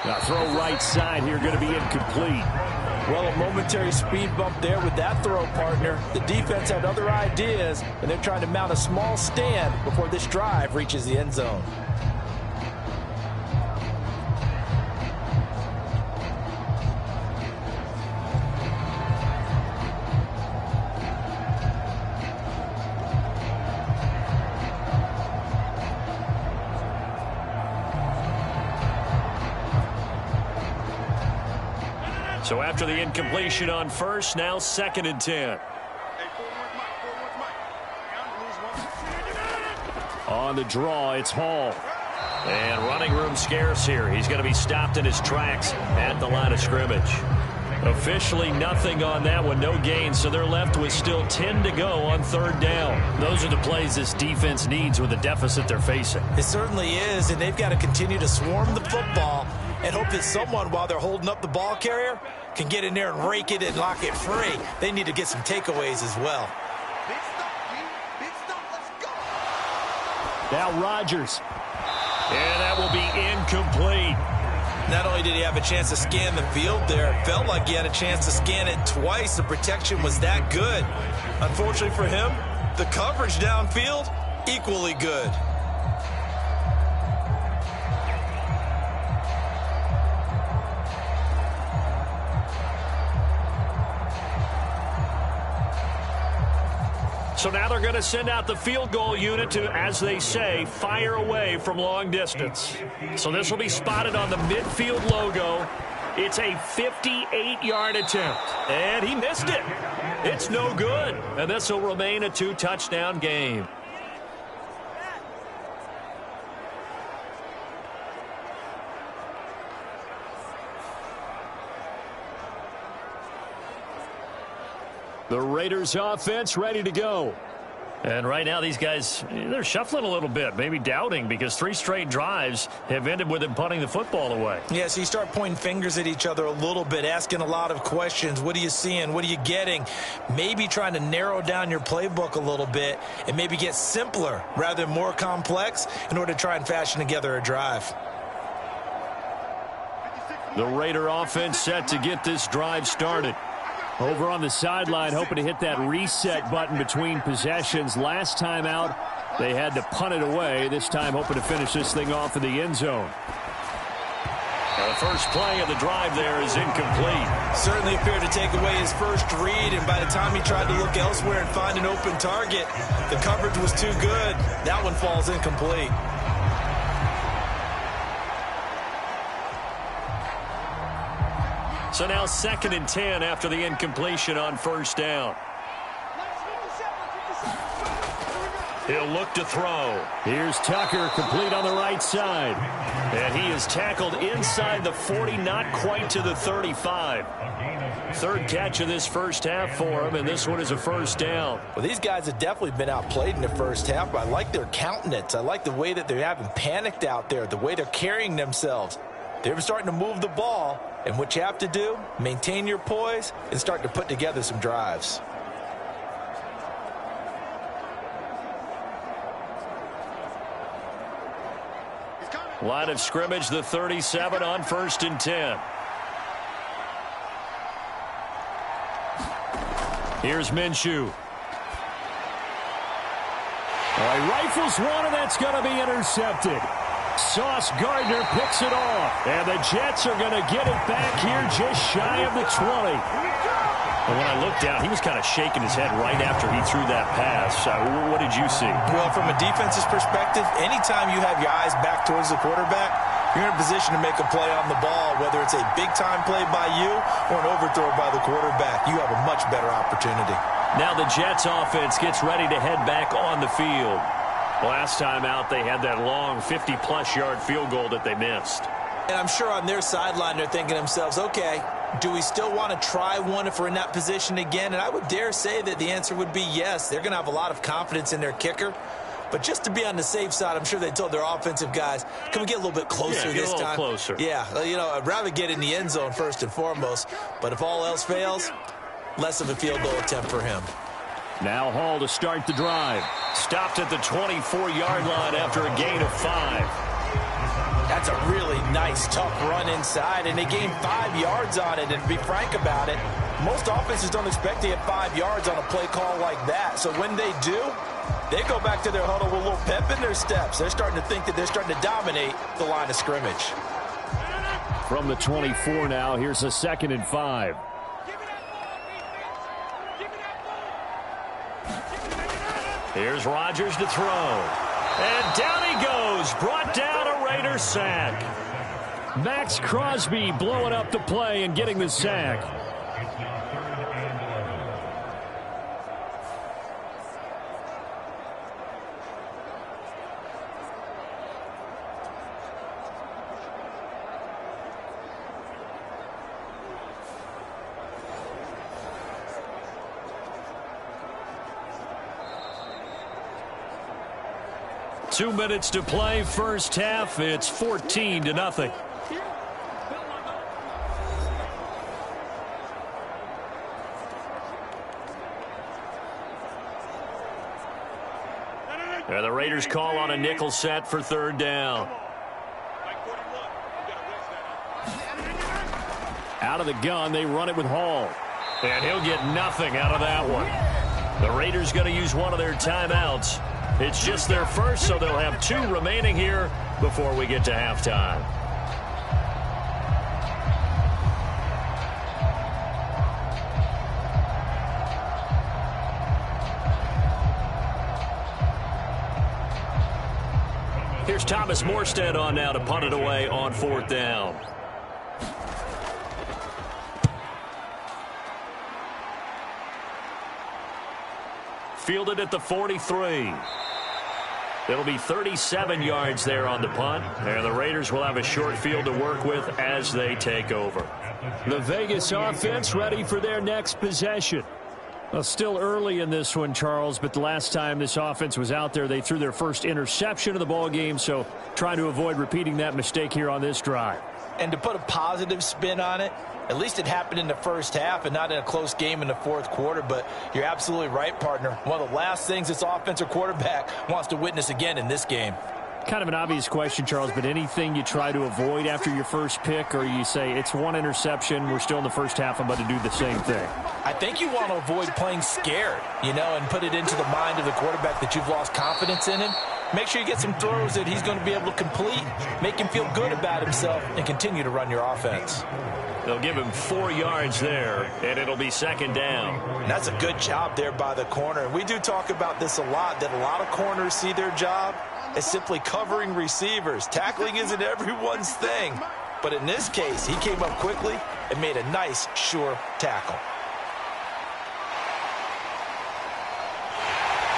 Now throw right side here, going to be incomplete. Well, a momentary speed bump there with that throw, partner. The defense had other ideas, and they're trying to mount a small stand before this drive reaches the end zone. So after the incompletion on first, now 2nd and 10. On the draw, it's Hall. And running room scarce here. He's going to be stopped in his tracks at the line of scrimmage. Officially nothing on that one, no gain, so they're left with still 10 to go on 3rd down. Those are the plays this defense needs with the deficit they're facing. It certainly is, and they've got to continue to swarm the football and hope that someone, while they're holding up the ball carrier, can get in there and rake it and lock it free. They need to get some takeaways as well. Now Rodgers. And that will be incomplete. Not only did he have a chance to scan the field there, it felt like he had a chance to scan it twice. The protection was that good. Unfortunately for him, the coverage downfield, equally good. So now they're going to send out the field goal unit to, as they say, fire away from long distance. So this will be spotted on the midfield logo. It's a 58-yard attempt. And he missed it. It's no good. And this will remain a 2-touchdown game. The Raiders offense ready to go. And right now, these guys, they're shuffling a little bit, maybe doubting, because 3 straight drives have ended with them punting the football away. Yeah, so you start pointing fingers at each other a little bit, asking a lot of questions. What are you seeing? What are you getting? Maybe trying to narrow down your playbook a little bit and maybe get simpler rather than more complex in order to try and fashion together a drive. The Raider offense set to get this drive started. Over on the sideline, hoping to hit that reset button between possessions. Last time out, they had to punt it away. This time, hoping to finish this thing off in the end zone. Now, the first play of the drive there is incomplete. Certainly appeared to take away his first read, and by the time he tried to look elsewhere and find an open target, the coverage was too good. That one falls incomplete. So now 2nd and 10 after the incompletion on first down. He'll look to throw. Here's Tucker, complete on the right side. And he is tackled inside the 40, not quite to the 35. 3rd catch of this first half for him, and this one is a first down. Well, these guys have definitely been outplayed in the first half, but I like their countenance. I like the way that they haven't panicked out there, the way they're carrying themselves. They're starting to move the ball, and what you have to do, maintain your poise and start to put together some drives. Line of scrimmage, the 37 on 1st and 10. Here's Minshew. All right, rifles one, and that's going to be intercepted. Sauce Gardner picks it off, and the Jets are going to get it back here just shy of the 20. And when I looked down, he was kind of shaking his head right after he threw that pass. What did you see? Well, from a defense's perspective, anytime you have your eyes back towards the quarterback, you're in a position to make a play on the ball, whether it's a big-time play by you or an overthrow by the quarterback. You have a much better opportunity. Now the Jets offense gets ready to head back on the field. Last time out, they had that long 50-plus yard field goal that they missed. And I'm sure on their sideline, they're thinking to themselves, okay, do we still want to try one if we're in that position again? And I would dare say that the answer would be yes. They're going to have a lot of confidence in their kicker. But just to be on the safe side, I'm sure they told their offensive guys, can we get a little bit closer this time? Closer. Yeah, you know, I'd rather get in the end zone first and foremost. But if all else fails, less of a field goal attempt for him. Now Hall to start the drive. Stopped at the 24-yard line after a gain of 5. That's a really nice, tough run inside, and they gained 5 yards on it. And to be frank about it, most offenses don't expect to get 5 yards on a play call like that. So when they do, they go back to their huddle with a little pep in their steps. They're starting to think that they're starting to dominate the line of scrimmage. From the 24 now, here's a 2nd and 5. Here's Rodgers to throw. And down he goes. Brought down a Raider sack. Max Crosby blowing up the play and getting the sack. Two minutes to play, first half. It's 14-0. And the Raiders call on a nickel set for 3rd down. Out of the gun, they run it with Hall. And he'll get nothing out of that one. The Raiders going to use one of their timeouts. It's just their first, so they'll have 2 remaining here before we get to halftime. Here's Thomas Morstead on now to punt it away on 4th down. Fielded at the 43. It'll be 37 yards there on the punt, and the Raiders will have a short field to work with as they take over. The Vegas offense ready for their next possession. Well, still early in this one, Charles, but the last time this offense was out there, they threw their first interception of the ball game, so trying to avoid repeating that mistake here on this drive. And to put a positive spin on it, at least it happened in the first half and not in a close game in the fourth quarter, but you're absolutely right, partner. One of the last things this offensive quarterback wants to witness again in this game. Kind of an obvious question, Charles, but anything you try to avoid after your first pick, or you say it's one interception, we're still in the first half, I'm about to do the same thing? I think you want to avoid playing scared, and put it into the mind of the quarterback that you've lost confidence in him. Make sure you get some throws that he's going to be able to complete, make him feel good about himself, and continue to run your offense. They'll give him 4 yards there, and it'll be second down. And that's a good job there by the corner. And we do talk about this a lot, that a lot of corners see their job as simply covering receivers. Tackling isn't everyone's thing. But in this case, he came up quickly and made a nice, sure tackle.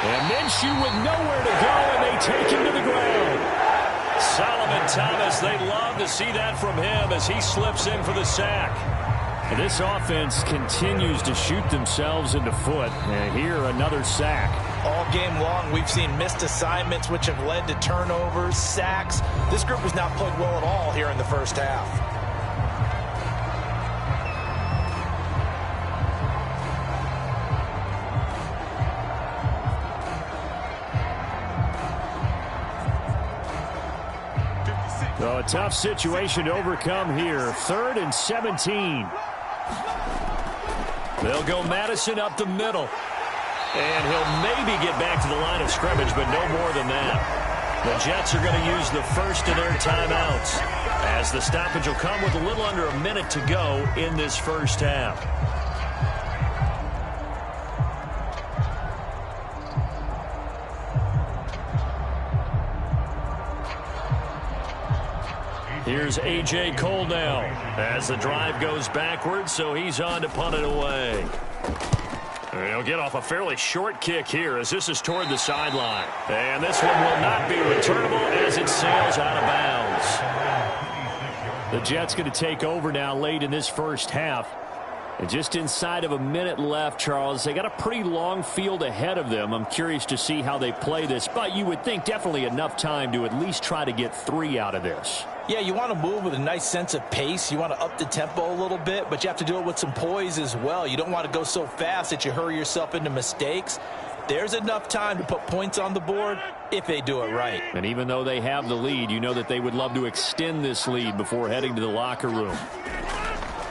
And Minshew with nowhere to go, and they take him to the ground. Solomon Thomas, they love to see that from him as he slips in for the sack. And this offense continues to shoot themselves in the foot. And here, another sack. All game long, we've seen missed assignments, which have led to turnovers, sacks. This group has not played well at all here in the first half. So a tough situation to overcome here. 3rd and 17. They'll go Madison up the middle. And he'll maybe get back to the line of scrimmage, but no more than that. The Jets are going to use the first of their timeouts, as the stoppage will come with a little under a minute to go in this first half. Here's A.J. Cole now as the drive goes backwards, so he's on to punt it away. He'll get off a fairly short kick here as this is toward the sideline. And this one will not be returnable as it sails out of bounds. The Jets going to take over now late in this first half. And just inside of a minute left, Charles, they got a pretty long field ahead of them. I'm curious to see how they play this, but you would think definitely enough time to at least try to get 3 out of this. Yeah, you want to move with a nice sense of pace. You want to up the tempo a little bit, but you have to do it with some poise as well. You don't want to go so fast that you hurry yourself into mistakes. There's enough time to put points on the board if they do it right. And even though they have the lead, you know that they would love to extend this lead before heading to the locker room.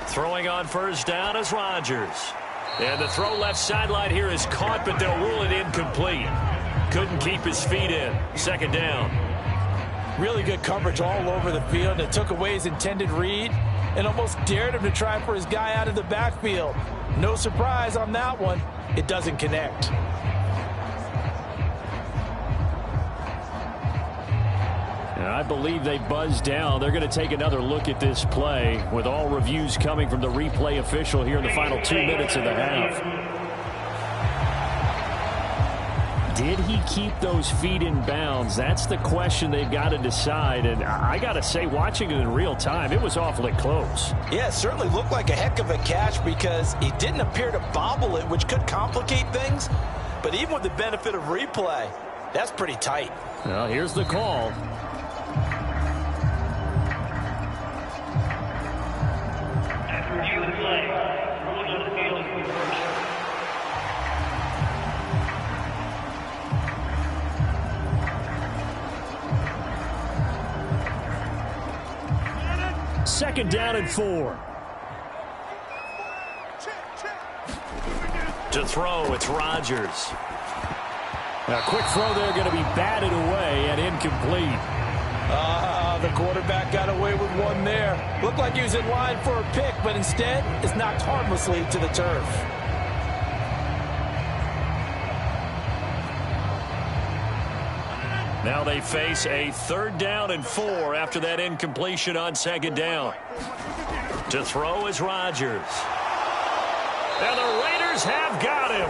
Throwing on first down is Rodgers. And the throw left sideline here is caught, but they'll rule it incomplete. Couldn't keep his feet in. Second down. Really good coverage all over the field. It took away his intended read and almost dared him to try for his guy out of the backfield. No surprise on that one. It doesn't connect. And I believe they buzzed down. They're going to take another look at this play with all reviews coming from the replay official here in the final 2 minutes of the half. Did he keep those feet in bounds? That's the question they've got to decide. And I got to say, watching it in real time, it was awfully close. Yeah, it certainly looked like a heck of a catch because he didn't appear to bobble it, which could complicate things. But even with the benefit of replay, that's pretty tight. Well, here's the call. Second down and 4. To throw, it's Rodgers. A quick throw there, going to be batted away and incomplete. The quarterback got away with one there. Looked like he was in line for a pick, but instead is knocked harmlessly to the turf. Now they face a 3rd down and 4 after that incompletion on second down. To throw is Rodgers. And the Raiders have got him.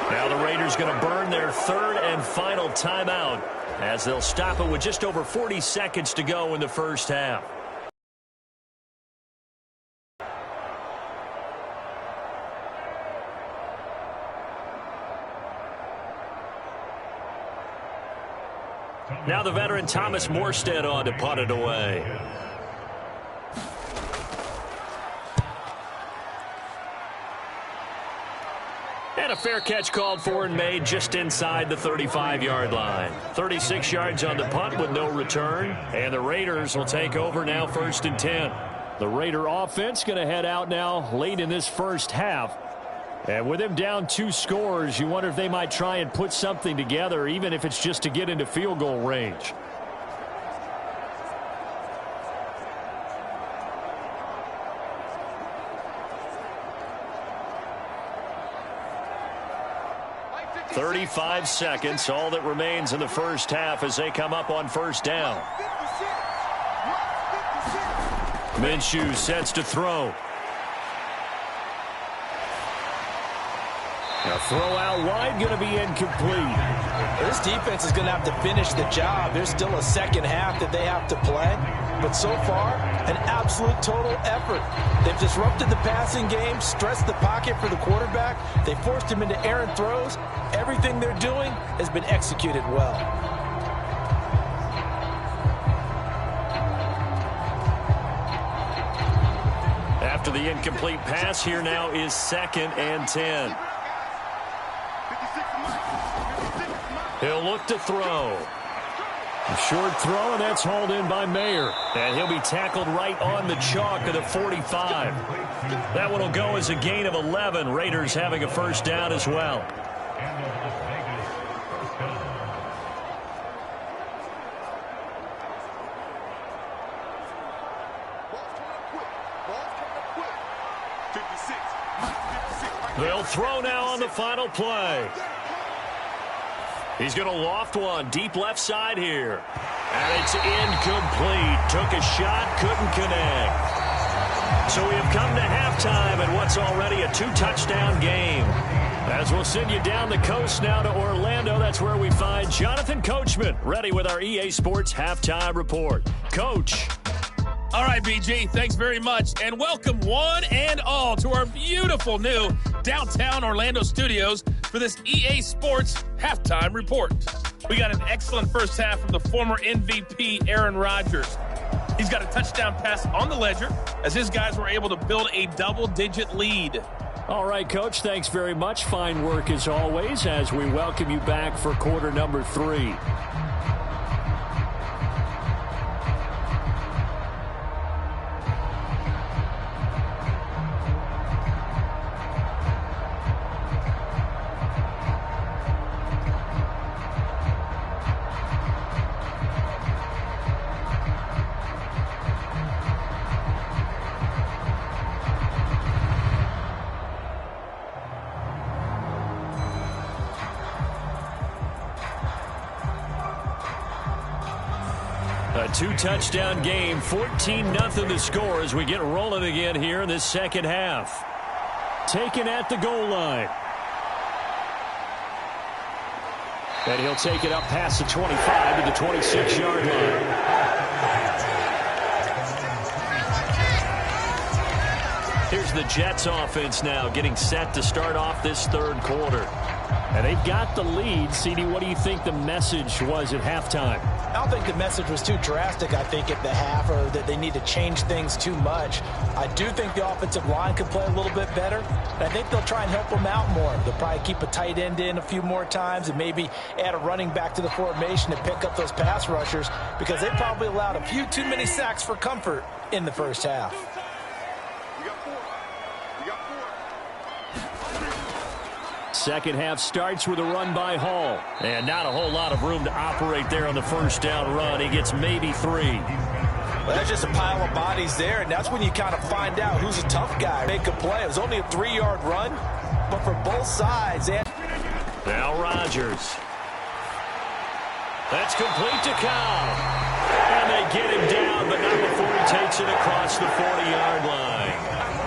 Now the Raiders going to burn their 3rd and final timeout as they'll stop it with just over 40 seconds to go in the first half. Now the veteran Thomas Morstead on to punt it away. And a fair catch called for and made just inside the 35-yard line. 36 yards on the punt with no return. And the Raiders will take over now 1st and 10. The Raider offense going to head out now late in this first half. And with them down 2 scores, you wonder if they might try and put something together, even if it's just to get into field goal range. "35 seconds, all that remains in the first half as they come up on 1st down. Minshew sets to throw. A throw out wide, going to be incomplete. This defense is going to have to finish the job. There's still a second half that they have to play. But so far, an absolute total effort. They've disrupted the passing game, stressed the pocket for the quarterback. They forced him into errant throws. Everything they're doing has been executed well. After the incomplete pass, here now is 2nd and 10. He'll look to throw. A short throw, and that's hauled in by Mayer. And he'll be tackled right on the chalk of the 45. That one will go as a gain of 11. Raiders having a 1st down as well. They'll throw now on the final play. He's going to loft one deep left side here. And it's incomplete. Took a shot, couldn't connect. So we have come to halftime in what's already a 2-touchdown game. As we'll send you down the coast now to Orlando, that's where we find Jonathan Coachman, ready with our EA Sports Halftime Report. Coach. All right, BG, thanks very much. And welcome one and all to our beautiful new downtown Orlando studios for this EA Sports Halftime Report. We got an excellent first half from the former MVP, Aaron Rodgers. He's got a touchdown pass on the ledger as his guys were able to build a double-digit lead. All right, Coach, thanks very much. Fine work as always as we welcome you back for quarter number 3. A 2-touchdown game, 14-0 the score as we get rolling again here in this second half. Taken at the goal line. And he'll take it up past the 25 to the 26-yard line. Here's the Jets offense now getting set to start off this third quarter. And they've got the lead. CD, what do you think the message was at halftime? I don't think the message was too drastic, I think, at the half, or that they need to change things too much. I do think the offensive line could play a little bit better, and I think they'll try and help them out more. They'll probably keep a tight end in a few more times and maybe add a running back to the formation to pick up those pass rushers because they probably allowed a few too many sacks for comfort in the first half. Second half starts with a run by Hall. And not a whole lot of room to operate there on the first down run. He gets maybe 3. Well, that's just a pile of bodies there, and that's when you kind of find out who's a tough guy. Make a play. It was only a 3-yard run, but for both sides. Now Rodgers. That's complete to Cobb. And they get him down, but not before he takes it across the 40-yard line.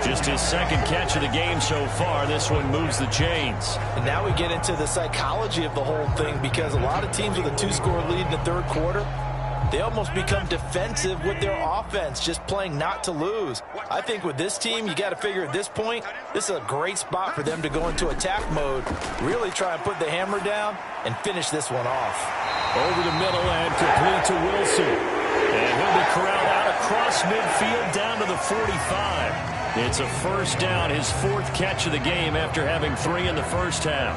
Just his second catch of the game so far. This one moves the chains. And now we get into the psychology of the whole thing because a lot of teams with a 2-score lead in the third quarter, they almost become defensive with their offense, just playing not to lose. I think with this team, you got to figure at this point, this is a great spot for them to go into attack mode, really try and put the hammer down and finish this one off. Over the middle and complete to Wilson. And he'll be corralled out across midfield down to the 45. It's a first down, his fourth catch of the game after having 3 in the first half.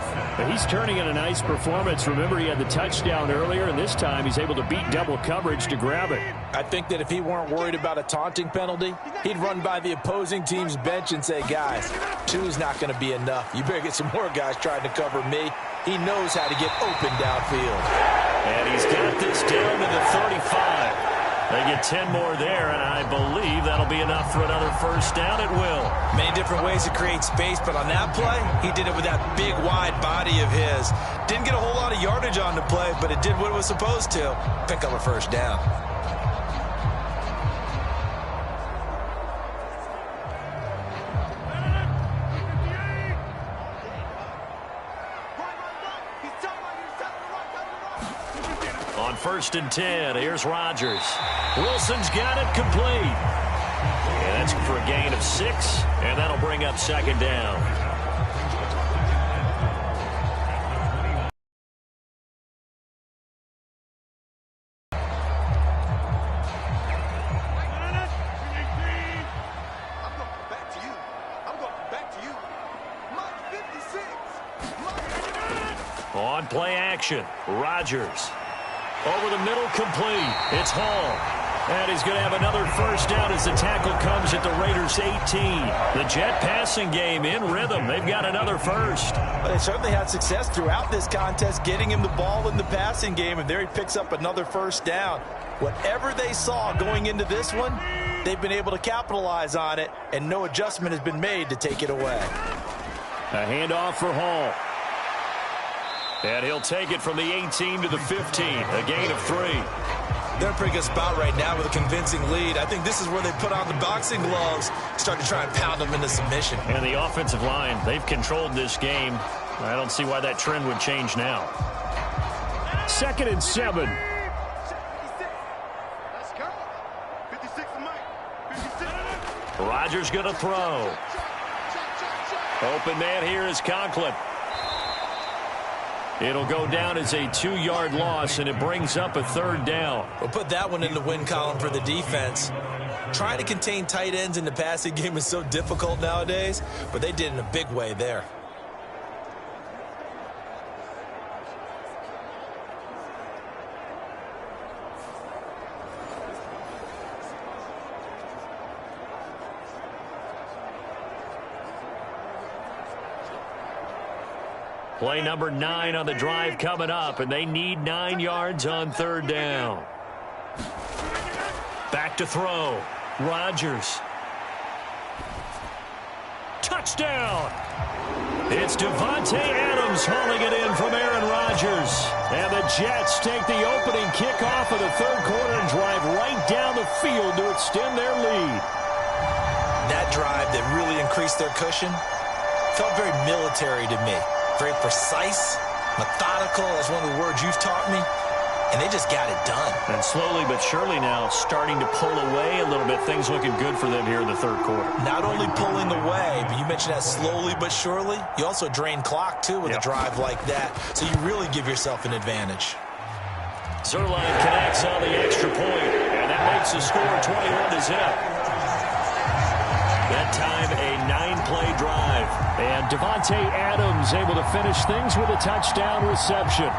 He's turning in a nice performance. Remember, he had the touchdown earlier, and this time he's able to beat double coverage to grab it. I think that if he weren't worried about a taunting penalty, he'd run by the opposing team's bench and say, guys, 2 is not going to be enough. You better get some more guys trying to cover me. He knows how to get open downfield. And he's got this down to the 35. They get 10 more there, and I believe that'll be enough for another first down. It will. Many different ways to create space, but on that play, he did it with that big, wide body of his. Didn't get a whole lot of yardage on the play, but it did what it was supposed to. Pick up a first down. On 1st and 10, here's Rodgers. Wilson's got it complete. And that's for a gain of 6, and that'll bring up 2nd down. On play action, Rodgers. Over the middle, complete. It's Hall. And he's going to have another first down as the tackle comes at the Raiders' 18. The Jet passing game in rhythm. They've got another first. Well, they certainly had success throughout this contest getting him the ball in the passing game, and there he picks up another first down. Whatever they saw going into this one, they've been able to capitalize on it, and no adjustment has been made to take it away. A handoff for Hall. And he'll take it from the 18 to the 15, a gain of 3. They're in a pretty good spot right now with a convincing lead. I think this is where they put on the boxing gloves, start to try and pound them into submission. And the offensive line, they've controlled this game. I don't see why that trend would change now. 2nd and 7. Rodgers going to throw. Open man here is Conklin. It'll go down as a 2-yard loss, and it brings up a 3rd down. We'll put that one in the win column for the defense. Trying to contain tight ends in the passing game is so difficult nowadays, but they did in a big way there. Play number 9 on the drive coming up, and they need 9 yards on 3rd down. Back to throw. Rodgers. Touchdown! It's Davante Adams hauling it in from Aaron Rodgers. And the Jets take the opening kickoff of the 3rd quarter and drive right down the field to extend their lead. That drive that really increased their cushion felt very military to me. Very precise, methodical, that's one of the words you've taught me, and they just got it done. And slowly but surely now starting to pull away a little bit. Things looking good for them here in the 3rd quarter. Not only pulling away, but you mentioned that slowly but surely. You also drain clock, too, with a drive like that, so you really give yourself an advantage. Zerline connects on the extra point, and that makes the score 21-0. That time, a 9-play drive. And Davante Adams able to finish things with a touchdown reception.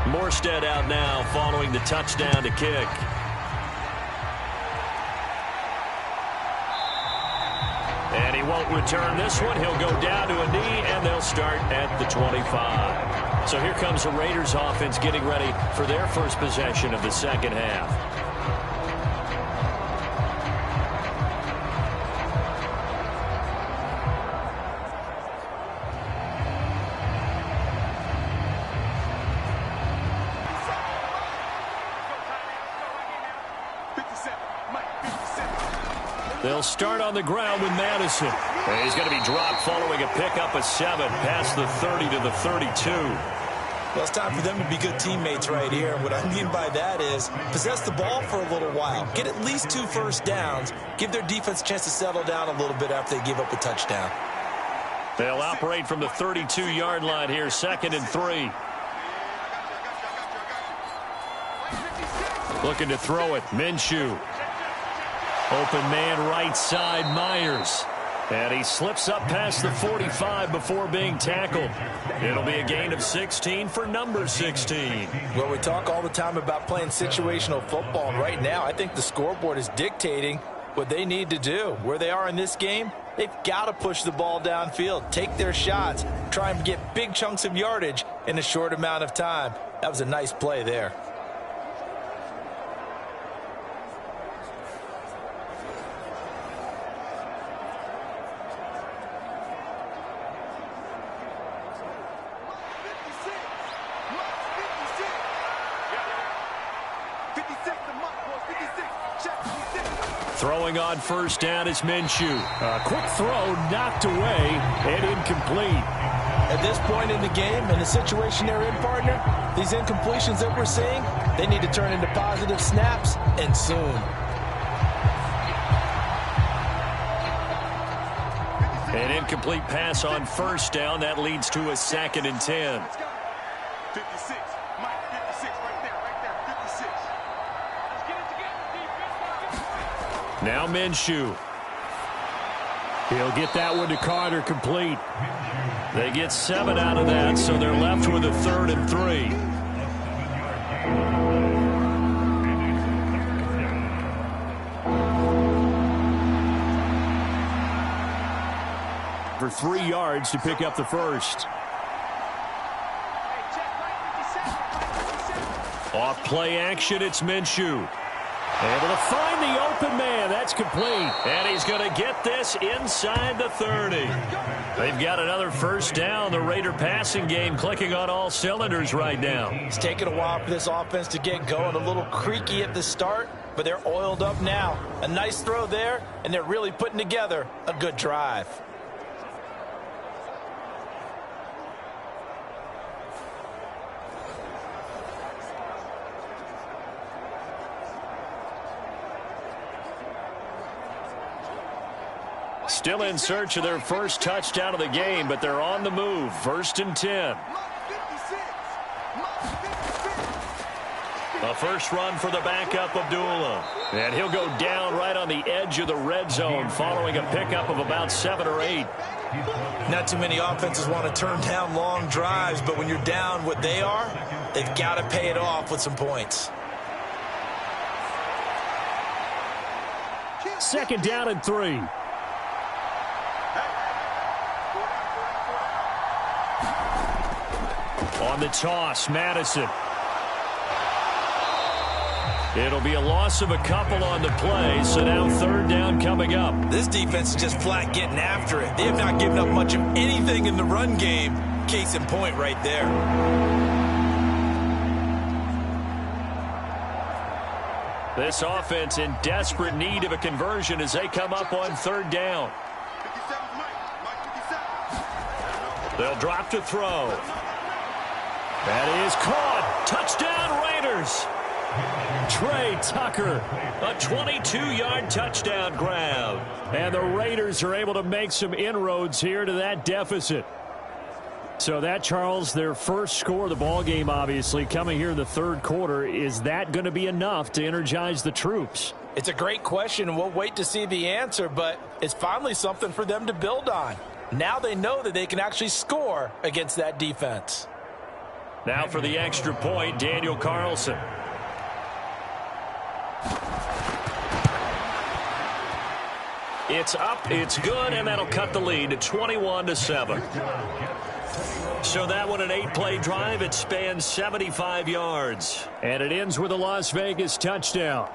Morstead out now following the touchdown to kick. And he won't return this one. He'll go down to a knee, and they'll start at the 25. So here comes the Raiders offense getting ready for their first possession of the second half. They'll start on the ground with Madison. And he's going to be dropped following a pickup of 7 past the 30 to the 32. Well, it's time for them to be good teammates right here. And what I mean by that is possess the ball for a little while. Get at least 2 first downs. Give their defense a chance to settle down a little bit after they give up a touchdown. They'll operate from the 32-yard line here, 2nd and 3. Looking to throw it, Minshew. Open man right side, Myers. And he slips up past the 45 before being tackled. It'll be a gain of 16 for number 16. Well, we talk all the time about playing situational football. And right now, I think the scoreboard is dictating what they need to do. Where they are in this game, they've got to push the ball downfield, take their shots, try and get big chunks of yardage in a short amount of time. That was a nice play there. Throwing on first down is Minshew. A quick throw knocked away and incomplete. At this point in the game, in the situation they're in, partner, these incompletions that we're seeing, they need to turn into positive snaps, and soon. An incomplete pass on first down. That leads to a 2nd and 10. 56. Mike, 56 right there, 56. Now Minshew. He'll get that one to Carter, complete. They get 7 out of that, so they're left with a 3rd and 3. For 3 yards to pick up the first. Off play action, it's Minshew. Able to find the open man. That's complete. And he's going to get this inside the 30. They've got another first down. The Raider passing game clicking on all cylinders right now. It's taken a while for this offense to get going. A little creaky at the start, but they're oiled up now. A nice throw there, and they're really putting together a good drive. Still in search of their first touchdown of the game, but they're on the move. 1st and 10. A first run for the backup, Abdullah. And he'll go down right on the edge of the red zone following a pickup of about 7 or 8. Not too many offenses want to turn down long drives, but when you're down what they are, they've got to pay it off with some points. 2nd down and 3. On the toss, Madison. It'll be a loss of a couple on the play, so now 3rd down coming up. This defense is just flat getting after it. They have not given up much of anything in the run game. Case in point right there. This offense in desperate need of a conversion as they come up on 3rd down. They'll drop to throw. That is caught. Touchdown, Raiders. Trey Tucker, a 22-yard touchdown grab. And the Raiders are able to make some inroads here to that deficit. So that, Charles, their first score of the ball game, obviously, coming here in the 3rd quarter. Is that going to be enough to energize the troops? It's a great question, and we'll wait to see the answer, but it's finally something for them to build on. Now they know that they can actually score against that defense. Now for the extra point, Daniel Carlson. It's up, it's good, and that'll cut the lead to 21-7. So that one, an 8-play drive. It spans 75 yards. And it ends with a Las Vegas touchdown.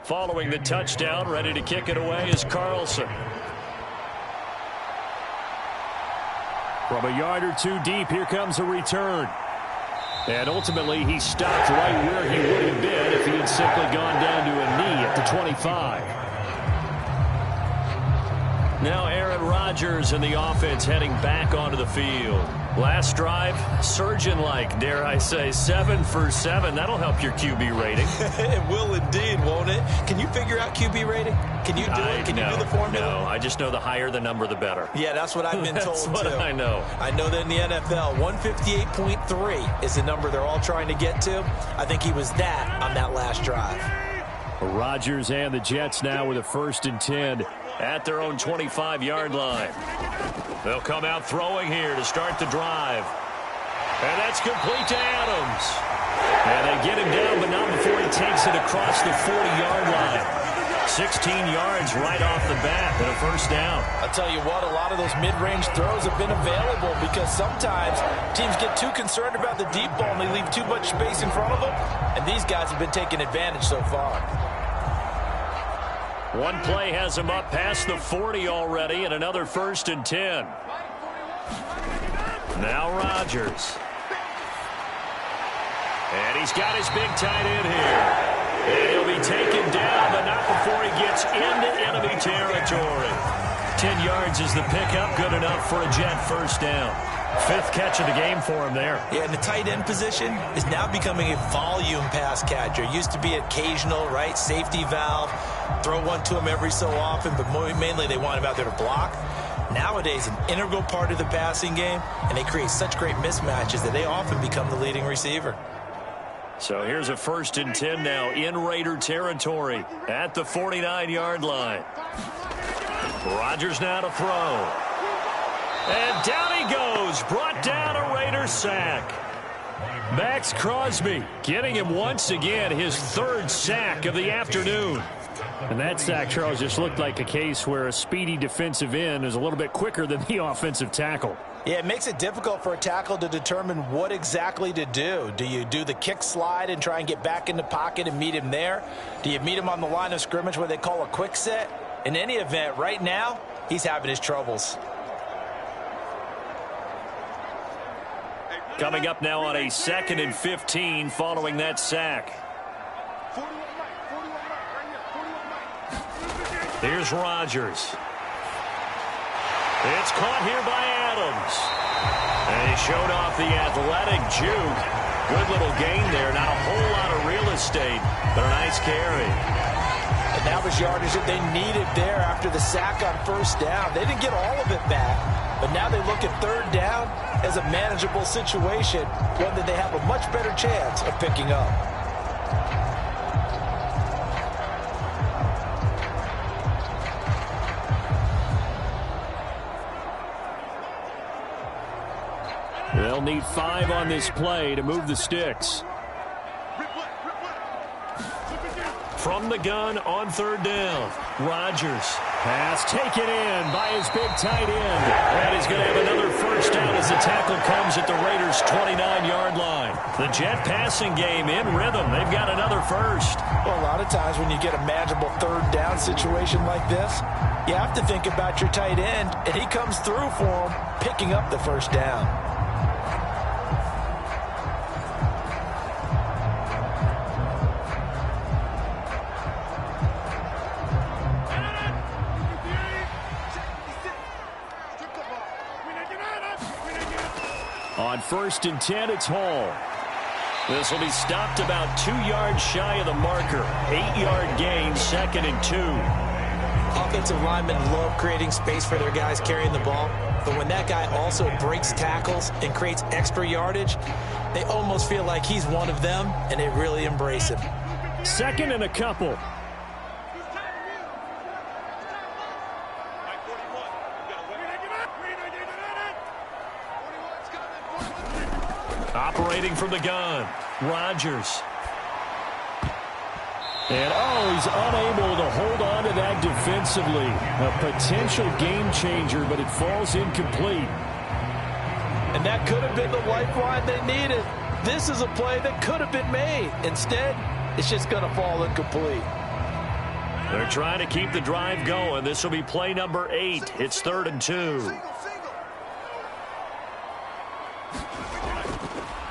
Following the touchdown, ready to kick it away is Carlson. From a yard or two deep, here comes a return. And ultimately, he stopped right where he would have been if he had simply gone down to a knee at the 25. Now Aaron Rodgers and the offense heading back onto the field. Last drive, surgeon-like, dare I say, 7 for 7. That'll help your QB rating. It will indeed, won't it? Can you figure out QB rating? Can you do it? Can you do the formula? No, I just know the higher the number, the better. Yeah, that's what I've been told, That's what I know. I know that in the NFL, 158.3 is the number they're all trying to get to. I think he was that on that last drive. Rodgers and the Jets now with a 1st and 10 at their own 25-yard line. They'll come out throwing here to start the drive. And that's complete to Adams. And they get him down, but not before he takes it across the 40-yard line. 16 yards right off the bat and a 1st down. I'll tell you what, a lot of those mid-range throws have been available because sometimes teams get too concerned about the deep ball and they leave too much space in front of them. And these guys have been taking advantage so far. One play has him up past the 40 already and another 1st and 10. Now Rodgers. And he's got his big tight end here. And he'll be taken down, but not before he gets into enemy territory. 10 yards is the pickup, good enough for a Jet 1st down. 5th catch of the game for him there. Yeah, and the tight end position is now becoming a volume pass catcher. Used to be occasional, right, safety valve, throw one to him every so often, but mainly they want him out there to block. Nowadays, an integral part of the passing game, and they create such great mismatches that they often become the leading receiver. So here's a 1st and 10 now in Raider territory at the 49-yard line. Rodgers now to throw. And down he goes, brought down a Raider sack. Max Crosby getting him once again, his 3rd sack of the afternoon. And that sack, Charles, just looked like a case where a speedy defensive end is a little bit quicker than the offensive tackle. Yeah, it makes it difficult for a tackle to determine what exactly to do. Do you do the kick slide and try and get back in the pocket and meet him there? Do you meet him on the line of scrimmage where they call a quick set? In any event, right now, he's having his troubles. Coming up now on a 2nd and 15 following that sack. Here's Rodgers. It's caught here by Adams. And he showed off the athletic juke. Good little gain there. Not a whole lot of real estate, but a nice carry. And that was yardage that they needed there after the sack on 1st down. They didn't get all of it back, but now they look at 3rd down as a manageable situation, one that they have a much better chance of picking up. They'll need 5 on this play to move the sticks. From the gun on 3rd down. Rodgers. Pass taken in by his big tight end. And he's going to have another 1st down as the tackle comes at the Raiders' 29-yard line. The Jet passing game in rhythm. They've got another 1st. Well, a lot of times when you get a manageable 3rd down situation like this, you have to think about your tight end, and he comes through for him, picking up the 1st down. On 1st and 10, it's Hall. This will be stopped about 2 yards shy of the marker. 8-yard gain, 2nd and 2. Offensive linemen love creating space for their guys carrying the ball, but when that guy also breaks tackles and creates extra yardage, they almost feel like he's one of them, and they really embrace him. 2nd and a couple. Operating from the gun, Rodgers. And, he's unable to hold on to that defensively. A potential game changer, but it falls incomplete. And that could have been the lifeline they needed. This is a play that could have been made. Instead, it's just going to fall incomplete. They're trying to keep the drive going. This will be play number 8. It's 3rd and 2.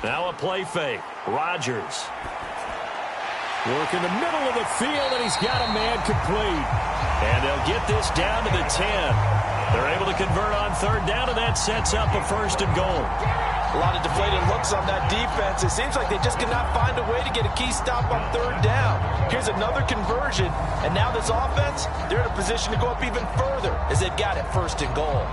Now a play fake. Rodgers. Work in the middle of the field, and he's got a man complete. And they'll get this down to the 10. They're able to convert on 3rd down, and that sets up a 1st and goal. A lot of deflated looks on that defense. It seems like they just cannot find a way to get a key stop on 3rd down. Here's another conversion, and now this offense, they're in a position to go up even further as they've got it 1st and goal.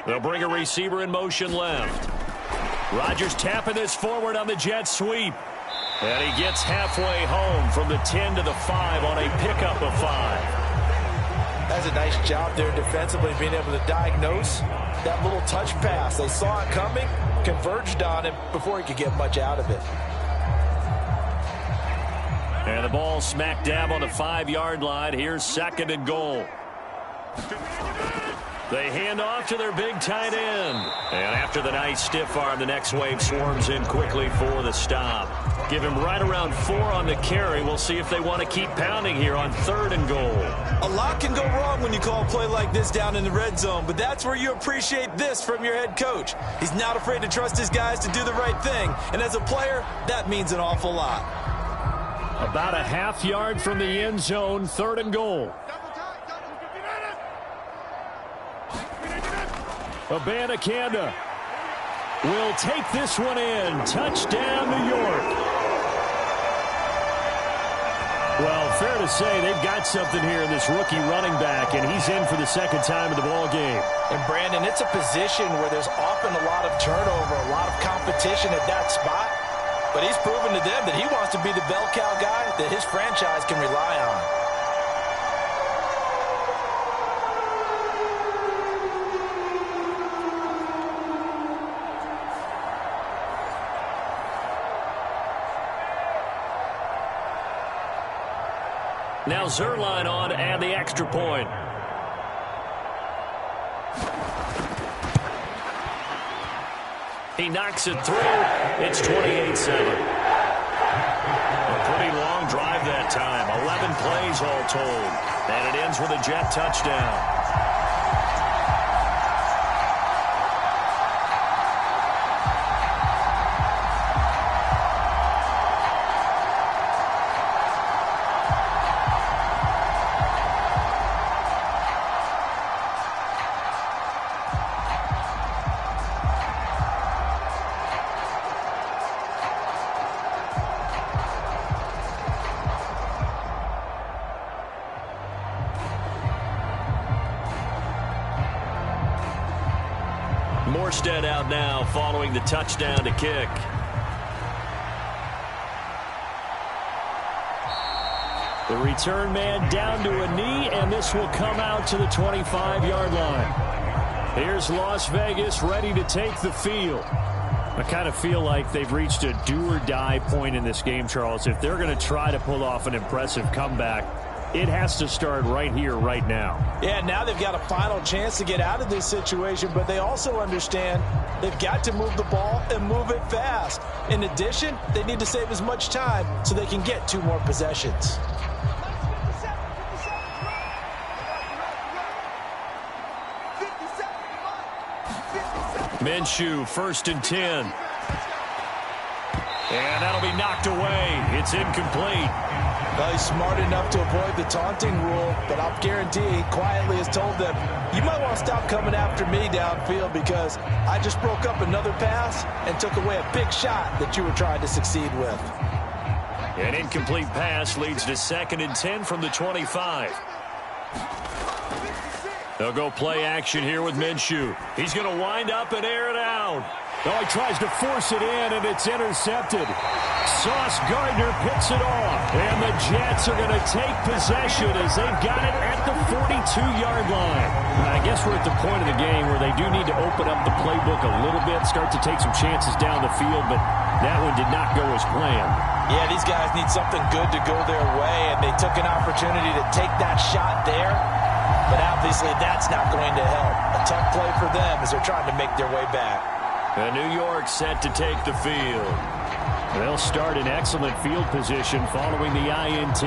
They'll bring a receiver in motion left. Rodgers tapping this forward on the jet sweep. And he gets halfway home from the 10 to the 5 on a pickup of 5. That's a nice job there defensively, being able to diagnose that little touch pass. They saw it coming, converged on him before he could get much out of it. And the ball smack dab on the 5-yard line. Here's 2nd and goal. They hand off to their big tight end. And after the nice stiff arm, the next wave swarms in quickly for the stop. Give him right around 4 on the carry. We'll see if they want to keep pounding here on 3rd and goal. A lot can go wrong when you call a play like this down in the red zone, but that's where you appreciate this from your head coach. He's not afraid to trust his guys to do the right thing, and as a player, that means an awful lot. About a half yard from the end zone, 3rd and goal. Abanikanda will take this one in. Touchdown, New York. Well, fair to say they've got something here in this rookie running back, and he's in for the 2nd time in the ball game. And, Brandon, it's a position where there's often a lot of turnover, a lot of competition at that spot. But he's proven to them that he wants to be the bell cow guy that his franchise can rely on. Now Zerline on to add the extra point. He knocks it through. It's 28-7. A pretty long drive that time. 11 plays all told. And it ends with a Jet touchdown. Morstead out now following the touchdown to kick. The return man down to a knee, and this will come out to the 25-yard line. Here's Las Vegas ready to take the field. I kind of feel like they've reached a do-or-die point in this game, Charles. If they're going to try to pull off an impressive comeback, it has to start right here, right now. Yeah, now they've got a final chance to get out of this situation, but they also understand they've got to move the ball and move it fast. In addition, they need to save as much time so they can get 2 more possessions. Minshew, 1st and 10. And that'll be knocked away. It's incomplete. Well, he's smart enough to avoid the taunting rule, but I'll guarantee he quietly has told them, you might want to stop coming after me downfield because I just broke up another pass and took away a big shot that you were trying to succeed with. An incomplete pass leads to 2nd and 10 from the 25. They'll go play action here with Minshew. He's going to wind up and air it out. Oh, he tries to force it in, and it's intercepted. Sauce Gardner picks it off. And the Jets are going to take possession as they've got it at the 42-yard line. And I guess we're at the point of the game where they do need to open up the playbook a little bit, start to take some chances down the field, but that one did not go as planned. Yeah, these guys need something good to go their way, and they took an opportunity to take that shot there. But obviously that's not going to help. A tough play for them as they're trying to make their way back. And New York set to take the field. They'll start in excellent field position following the INT.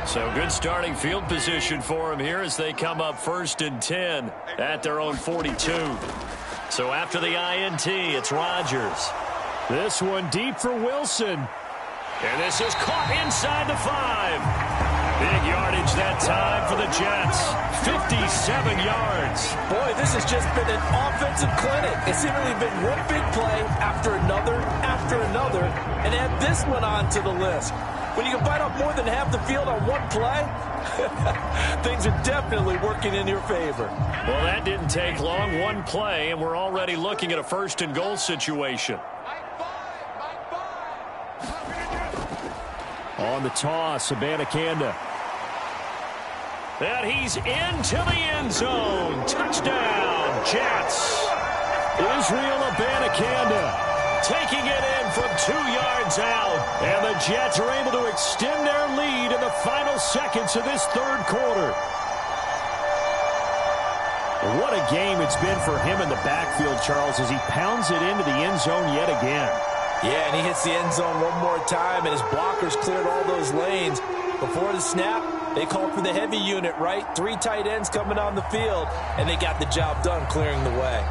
So good starting field position for them here as they come up 1st and 10 at their own 42. So after the INT, it's Rodgers. This one deep for Wilson. And this is caught inside the 5. Big yardage that time for the Jets. 57 yards. Boy, this has just been an offensive clinic. It's seemingly been one big play after another, and add this one on to the list. When you can bite off more than half the field on one play, things are definitely working in your favor. Well, that didn't take long. One play, and we're already looking at a 1st and goal situation. On the toss, Abanikanda. And he's into the end zone. Touchdown, Jets. Israel Abanikanda taking it in from 2 yards out. And the Jets are able to extend their lead in the final seconds of this 3rd quarter. What a game it's been for him in the backfield, Charles, as he pounds it into the end zone yet again. Yeah, and he hits the end zone one more time, and his blockers cleared all those lanes. Before the snap, they called for the heavy unit, right? 3 tight ends coming on the field, and they got the job done clearing the way.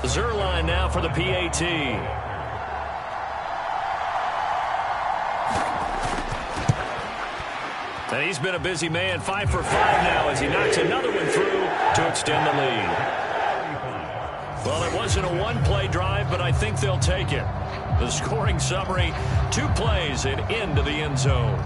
Zerline now for the PAT. And he's been a busy man, 5 for 5 now as he knocks another one through to extend the lead. Well, it wasn't a one-play drive, but I think they'll take it. The scoring summary, 2 plays and into the end zone.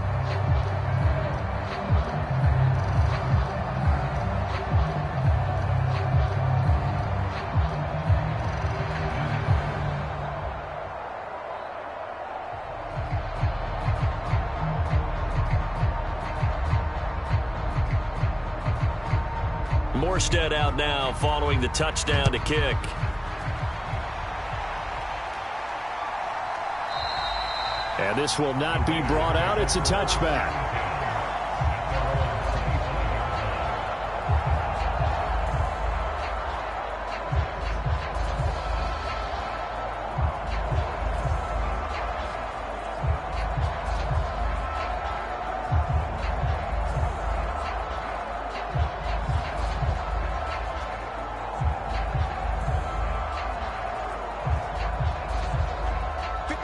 Morstead out now following the touchdown to kick. And this will not be brought out. It's a touchback.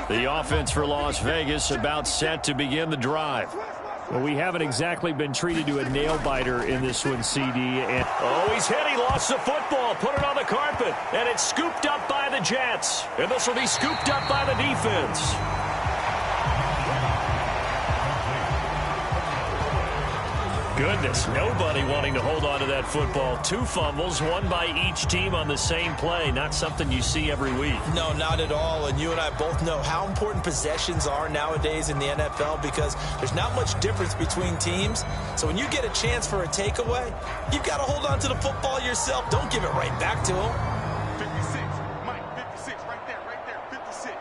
The offense for Las Vegas about set to begin the drive. Well, we haven't exactly been treated to a nail-biter in this one, CD. And oh, he's hit. He lost the football. Put it on the carpet. And it's scooped up by the Jets. And this will be scooped up by the defense. Goodness, nobody wanting to hold on to that football. 2 fumbles, 1 by each team on the same play. Not something you see every week. No, not at all. And you and I both know how important possessions are nowadays in the NFL because there's not much difference between teams. So when you get a chance for a takeaway, you've got to hold on to the football yourself. Don't give it right back to him. 56. Mike, 56. Right there. 56.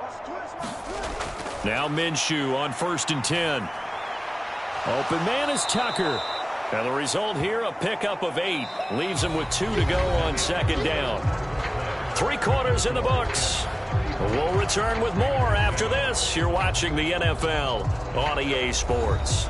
Let's twist. Now Minshew on 1st and 10. Open man is Tucker. And the result here, a pickup of 8. Leaves him with 2 to go on second down. 3 quarters in the books. We'll return with more after this. You're watching the NFL on EA Sports.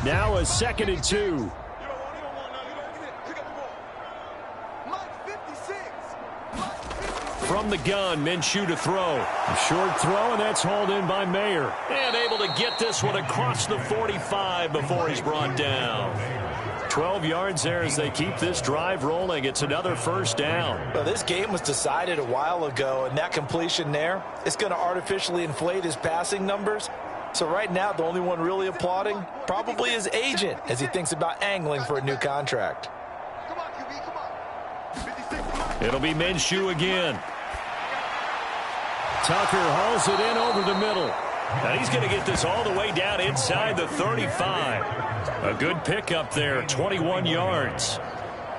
Now a 2nd and 2. From the gun, Minshew to throw. A short throw, and that's hauled in by Mayer. And able to get this one across the 45 before he's brought down. 12 yards there as they keep this drive rolling. It's another first down. Well, this game was decided a while ago, and that completion there is going to artificially inflate his passing numbers. So right now, the only one really applauding probably his agent as he thinks about angling for a new contract. It'll be Minshew again. Tucker hauls it in over the middle. And he's going to get this all the way down inside the 35. A good pickup there, 21 yards.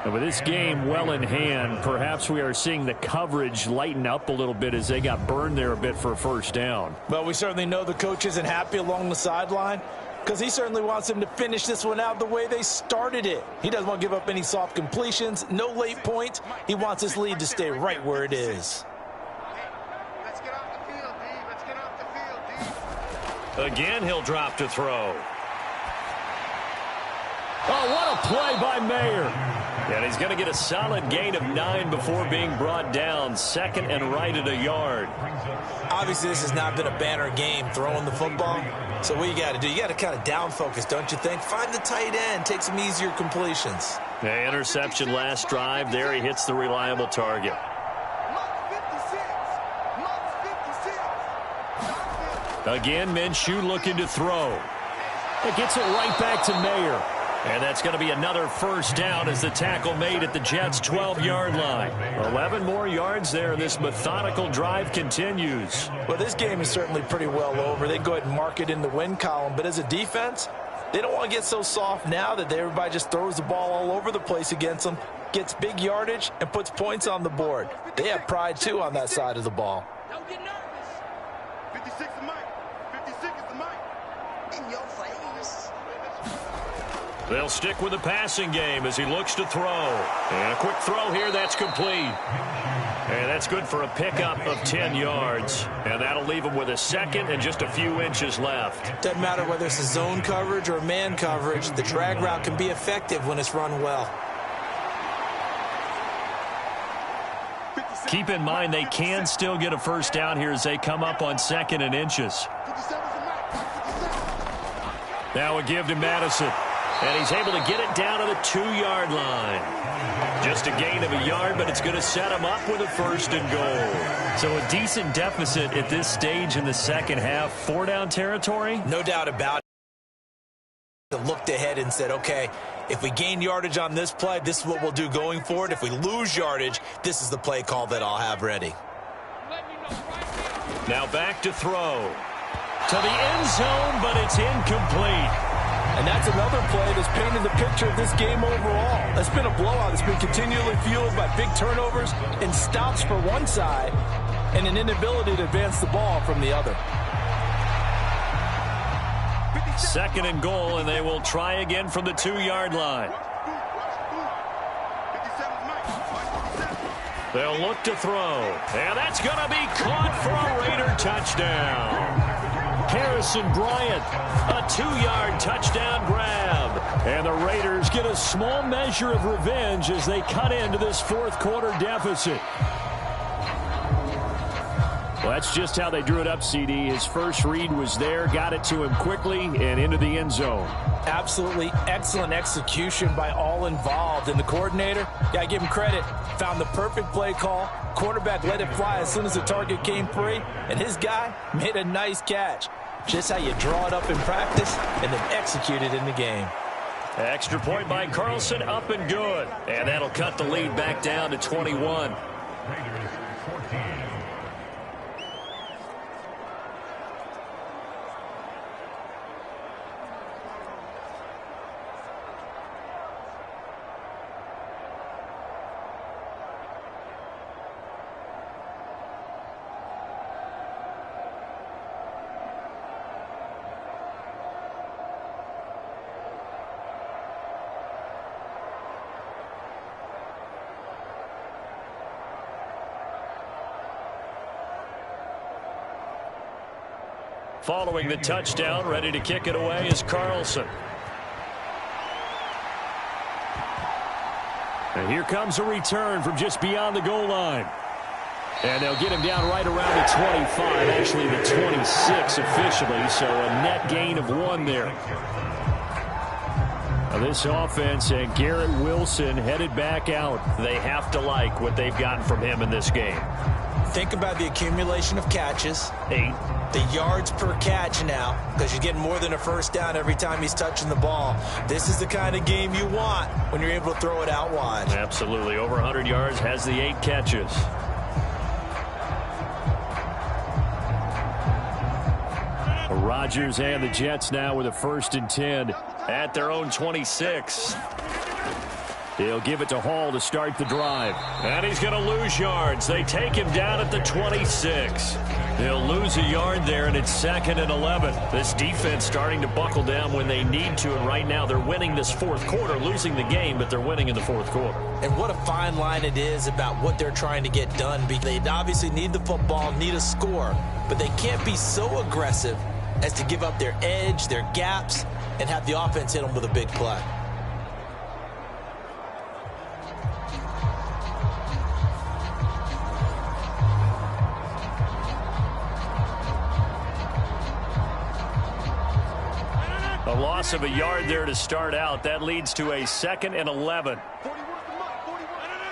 And with this game well in hand, perhaps we are seeing the coverage lighten up a little bit as they got burned there a bit for a first down. Well, we certainly know the coach isn't happy along the sideline because he certainly wants them to finish this one out the way they started it. He doesn't want to give up any soft completions, no late points. He wants his lead to stay right where it is. Let's get off the field, D. Let's get off the field, D. Again, he'll drop to throw. Oh, what a play by Mayer. And he's going to get a solid gain of 9 before being brought down. 2nd and right at a yard. Obviously, this has not been a banner game throwing the football. So what you got to do, you got to kind of down focus, don't you think? Find the tight end, take some easier completions. The interception last drive. There he hits the reliable target. Again, Minshew looking to throw. It gets it right back to Mayer. And that's going to be another first down as the tackle made at the Jets' 12-yard line. 11 more yards there. This methodical drive continues. Well, this game is certainly pretty well over. They go ahead and mark it in the win column. But as a defense, they don't want to get so soft now that everybody just throws the ball all over the place against them, gets big yardage, and puts points on the board. They have pride, too, on that side of the ball. Don't get nervous. 56 is Mike. 56 is the Mike. In your face. They'll stick with the passing game as he looks to throw. And a quick throw here, that's complete. And that's good for a pickup of 10 yards. And that'll leave him with a 2nd and just a few inches left. Doesn't matter whether it's a zone coverage or man coverage, the drag route can be effective when it's run well. Keep in mind they can still get a first down here as they come up on 2nd and inches. Now a give to Madison. And he's able to get it down to the 2-yard line. Just a gain of a yard, but it's going to set him up with a 1st and goal. So a decent deficit at this stage in the second half. 4-down territory? No doubt about it. Looked ahead and said, okay, if we gain yardage on this play, this is what we'll do going forward. If we lose yardage, this is the play call that I'll have ready. Now back to throw. To the end zone, but it's incomplete. And that's another play that's painted the picture of this game overall. It's been a blowout. It's been continually fueled by big turnovers and stops for one side and an inability to advance the ball from the other. 2nd and goal, and they will try again from the 2-yard line. They'll look to throw. And that's going to be caught for a Raider touchdown. Harrison Bryant, a 2-yard touchdown grab. And the Raiders get a small measure of revenge as they cut into this 4th quarter deficit. Well, that's just how they drew it up, CD. His first read was there, got it to him quickly, and into the end zone. Absolutely excellent execution by all involved. And the coordinator, got to give him credit, found the perfect play call. Quarterback let it fly as soon as the target came free, and his guy made a nice catch. Just how you draw it up in practice and then execute it in the game. Extra point by Carlson, up and good. And that'll cut the lead back down to 21. Following the touchdown, ready to kick it away is Carlson. And here comes a return from just beyond the goal line. And they'll get him down right around the 25, actually the 26 officially, so a net gain of 1 there. Now this offense and Garrett Wilson headed back out. They have to like what they've gotten from him in this game. Think about the accumulation of catches. 8. The yards per catch now, because you're getting more than a first down every time he's touching the ball. This is the kind of game you want when you're able to throw it out wide. Absolutely. Over 100 yards, has the 8 catches. Rodgers and the Jets now with a 1st and 10 at their own 26. He'll give it to Hall to start the drive. And he's going to lose yards. They take him down at the 26. They'll lose a yard there, and it's 2nd and 11. This defense starting to buckle down when they need to, and right now they're winning this 4th quarter, losing the game, but they're winning in the 4th quarter. And what a fine line it is about what they're trying to get done. They obviously need the football, need a score, but they can't be so aggressive as to give up their edge, their gaps, and have the offense hit them with a big play. A loss of a yard there to start out. That leads to a 2nd and 11.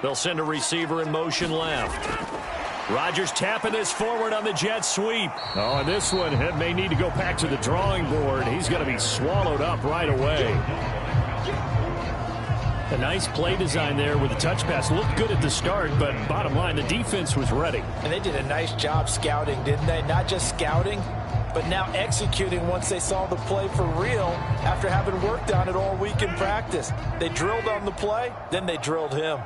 They'll send a receiver in motion left. Rodgers tapping this forward on the jet sweep. Oh, and this one may need to go back to the drawing board. He's going to be swallowed up right away. A nice play design there with the touch pass. Looked good at the start, but bottom line, the defense was ready. And they did a nice job scouting, didn't they? Not just scouting, but now executing once they saw the play for real after having worked on it all week in practice. They drilled on the play, then they drilled him.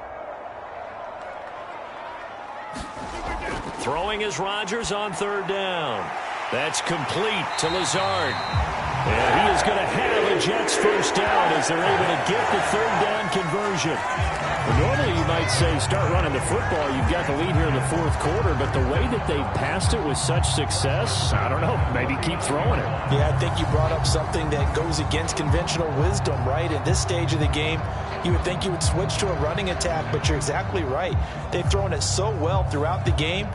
Throwing is Rodgers on 3rd down. That's complete to Lazard. And he is going to have a Jets 1st down as they're able to get the 3rd down conversion. Well, normally you might say start running the football. You've got the lead here in the 4th quarter, but the way that they've passed it with such success, I don't know, maybe keep throwing it. Yeah, I think you brought up something that goes against conventional wisdom, right? In this stage of the game, you would think you would switch to a running attack, but you're exactly right. They've thrown it so well throughout the game,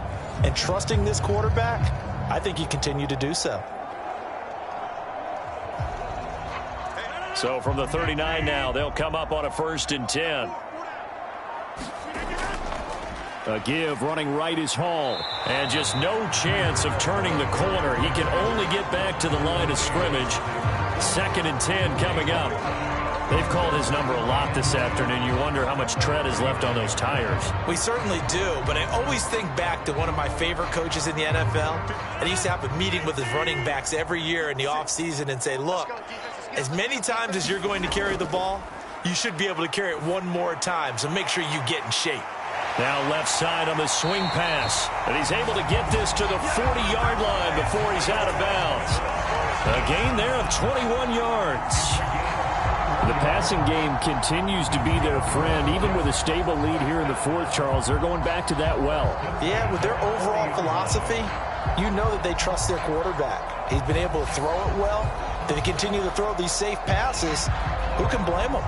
and trusting this quarterback, I think you continue to do so. So from the 39 now, they'll come up on a 1st and 10. A give running right is Hall. And just no chance of turning the corner. He can only get back to the line of scrimmage. 2nd and 10 coming up. They've called his number a lot this afternoon. You wonder how much tread is left on those tires. We certainly do, but I always think back to one of my favorite coaches in the NFL. And he used to have a meeting with his running backs every year in the offseason and say, look, as many times as you're going to carry the ball, you should be able to carry it one more time, so make sure you get in shape. Now left side on the swing pass. And he's able to get this to the 40-yard line before he's out of bounds. A gain there of 21 yards. The passing game continues to be their friend, even with a stable lead here in the 4th, Charles. They're going back to that well. Yeah, with their overall philosophy, you know that they trust their quarterback. He's been able to throw it well. They continue to throw these safe passes. Who can blame them?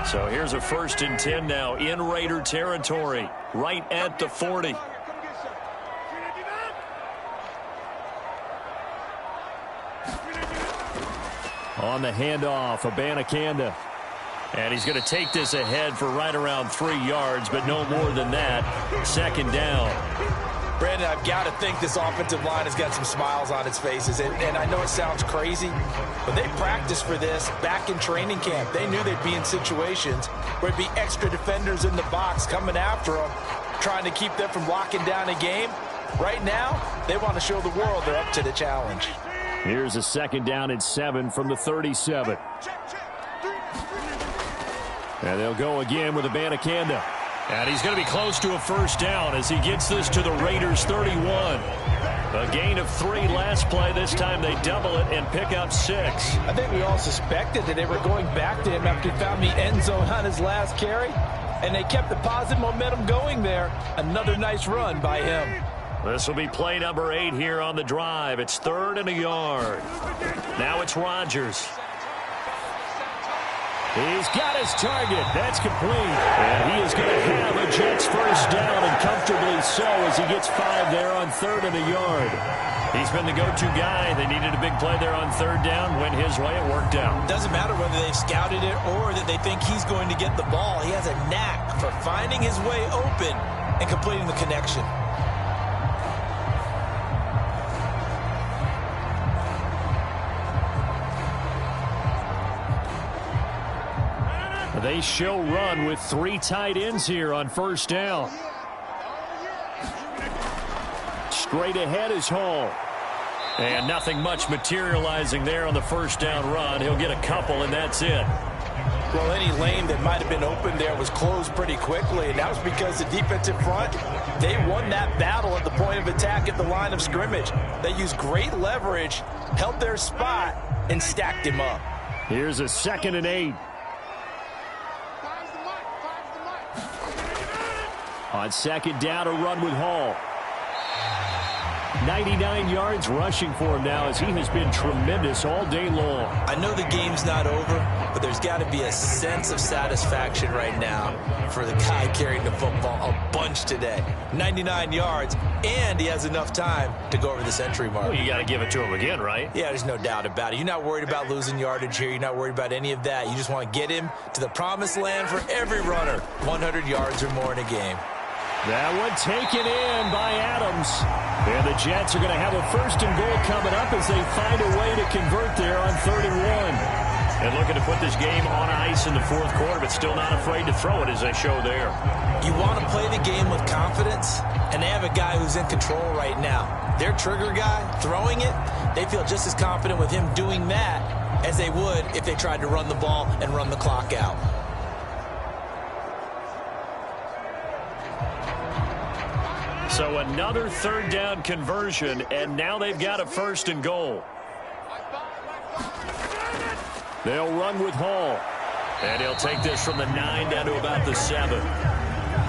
So here's a 1st and 10 now in Raider territory, right at the 40. On the handoff, Abanikanda. And he's going to take this ahead for right around 3 yards, but no more than that. 2nd down. Brandon, I've got to think this offensive line has got some smiles on its faces. And I know it sounds crazy, but they practiced for this back in training camp. They knew they'd be in situations where it'd be extra defenders in the box coming after them, trying to keep them from locking down a game. Right now, they want to show the world they're up to the challenge. Here's a 2nd down and 7 from the 37. And they'll go again with Abanikanda. And he's going to be close to a 1st down as he gets this to the Raiders 31. A gain of 3 last play. This time they double it and pick up 6. I think we all suspected that they were going back to him after he found the end zone on his last carry. and they kept the positive momentum going there. Another nice run by him. This will be play number 8 here on the drive. It's 3rd and a yard. Now it's Rodgers. He's got his target. That's complete. And he is going to have a Jets first down, and comfortably so, as he gets 5 there on 3rd and a yard. He's been the go-to guy. They needed a big play there on 3rd down. Went his way. It worked out. Doesn't matter whether they've scouted it or that they think he's going to get the ball. He has a knack for finding his way open and completing the connection. They show run with 3 tight ends here on first down. Straight ahead is Hall. And nothing much materializing there on the first down run. He'll get a couple, and that's it. Well, any lane that might have been open there was closed pretty quickly, and that was because the defensive front, they won that battle at the point of attack at the line of scrimmage. They used great leverage, held their spot, and stacked him up. Here's a 2nd and 8. On 2nd down, a run with Hall. 99 yards rushing for him now, as he has been tremendous all day long. I know the game's not over, but there's got to be a sense of satisfaction right now for the guy carrying the football a bunch today. 99 yards, and he has enough time to go over the century mark. Well, you got to give it to him again, right? Yeah, there's no doubt about it. You're not worried about losing yardage here. You're not worried about any of that. You just want to get him to the promised land for every runner. 100 yards or more in a game. That one taken in by Adams. And the Jets are going to have a 1st and goal coming up as they find a way to convert there on 3rd and 1. And looking to put this game on ice in the 4th quarter, but still not afraid to throw it as they show there. You want to play the game with confidence, and they have a guy who's in control right now. Their trigger guy, throwing it, they feel just as confident with him doing that as they would if they tried to run the ball and run the clock out. So another 3rd down conversion, and now they've got a 1st and goal. They'll run with Hall. And he'll take this from the 9 down to about the 7.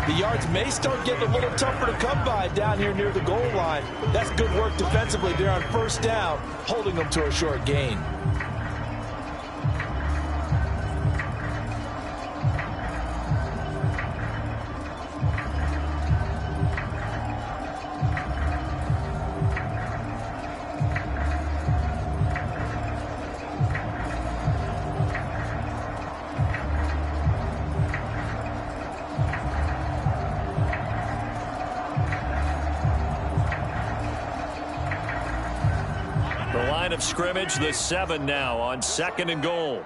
The yards may start getting a little tougher to come by down here near the goal line. That's good work defensively there on 1st down, holding them to a short gain. Of scrimmage, the 7 now on 2nd and goal.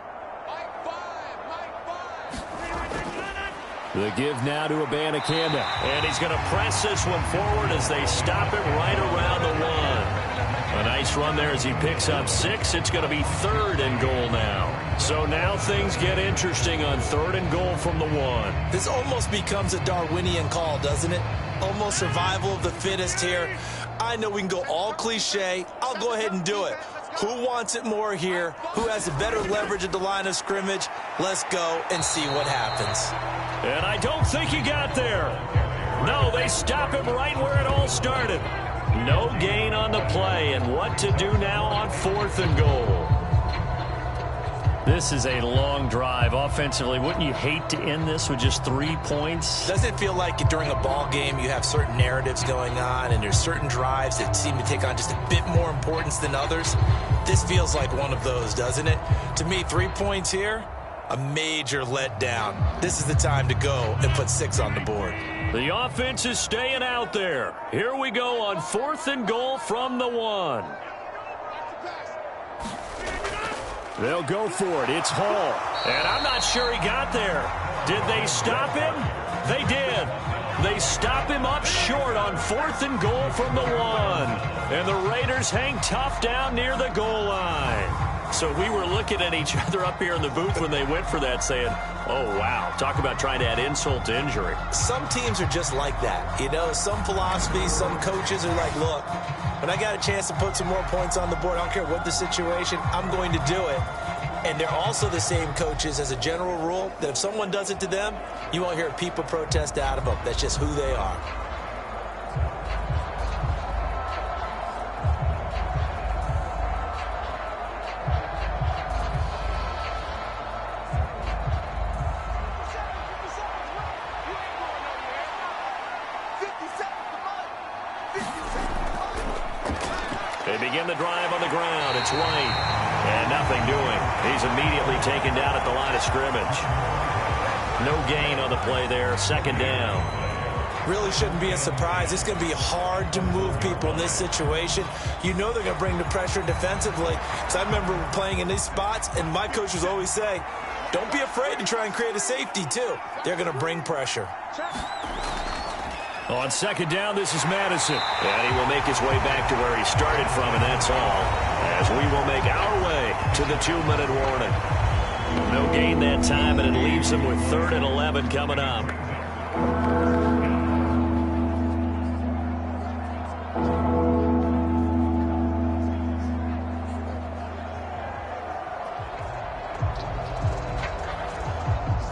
The give now to Abanikanda. And he's going to press this one forward as they stop it right around the 1. A nice run there as he picks up 6. It's going to be 3rd and goal now. So now things get interesting on 3rd and goal from the 1. This almost becomes a Darwinian call, doesn't it? Almost survival of the fittest here. I know we can go all cliche. I'll go ahead and do it. Who wants it more here? Who has a better leverage at the line of scrimmage? Let's go and see what happens. And I don't think he got there. No, they stop him right where it all started. No gain on the play, and what to do now on 4th and goal. This is a long drive offensively. Wouldn't you hate to end this with just 3 points? Doesn't it feel like during a ball game you have certain narratives going on and there's certain drives that seem to take on just a bit more importance than others? This feels like one of those, doesn't it? To me, 3 points here, a major letdown. This is the time to go and put 6 on the board. The offense is staying out there. Here we go on 4th and goal from the 1. They'll go for it. It's Hall. And I'm not sure he got there. Did they stop him? They did. They stop him up short on 4th and goal from the 1. And the Raiders hang tough down near the goal line. So we were looking at each other up here in the booth when they went for that saying, oh, wow, talk about trying to add insult to injury. Some teams are just like that. You know, some philosophies, some coaches are like, look, when I got a chance to put some more points on the board, I don't care what the situation, I'm going to do it. And they're also the same coaches as a general rule that if someone does it to them, you won't hear people protest out of them. That's just who they are. They begin the drive on the ground. It's White. And nothing doing. He's immediately taken down at the line of scrimmage. No gain on the play there. Second down. Really shouldn't be a surprise. It's going to be hard to move people in this situation. You know they're going to bring the pressure defensively. Because I remember playing in these spots, and my coaches always say, don't be afraid to try and create a safety, too. They're going to bring pressure. On second down, this is Madison. And he will make his way back to where he started from, and that's all. As we will make our way to the 2-minute warning. No gain that time, and it leaves them with 3rd and 11 coming up.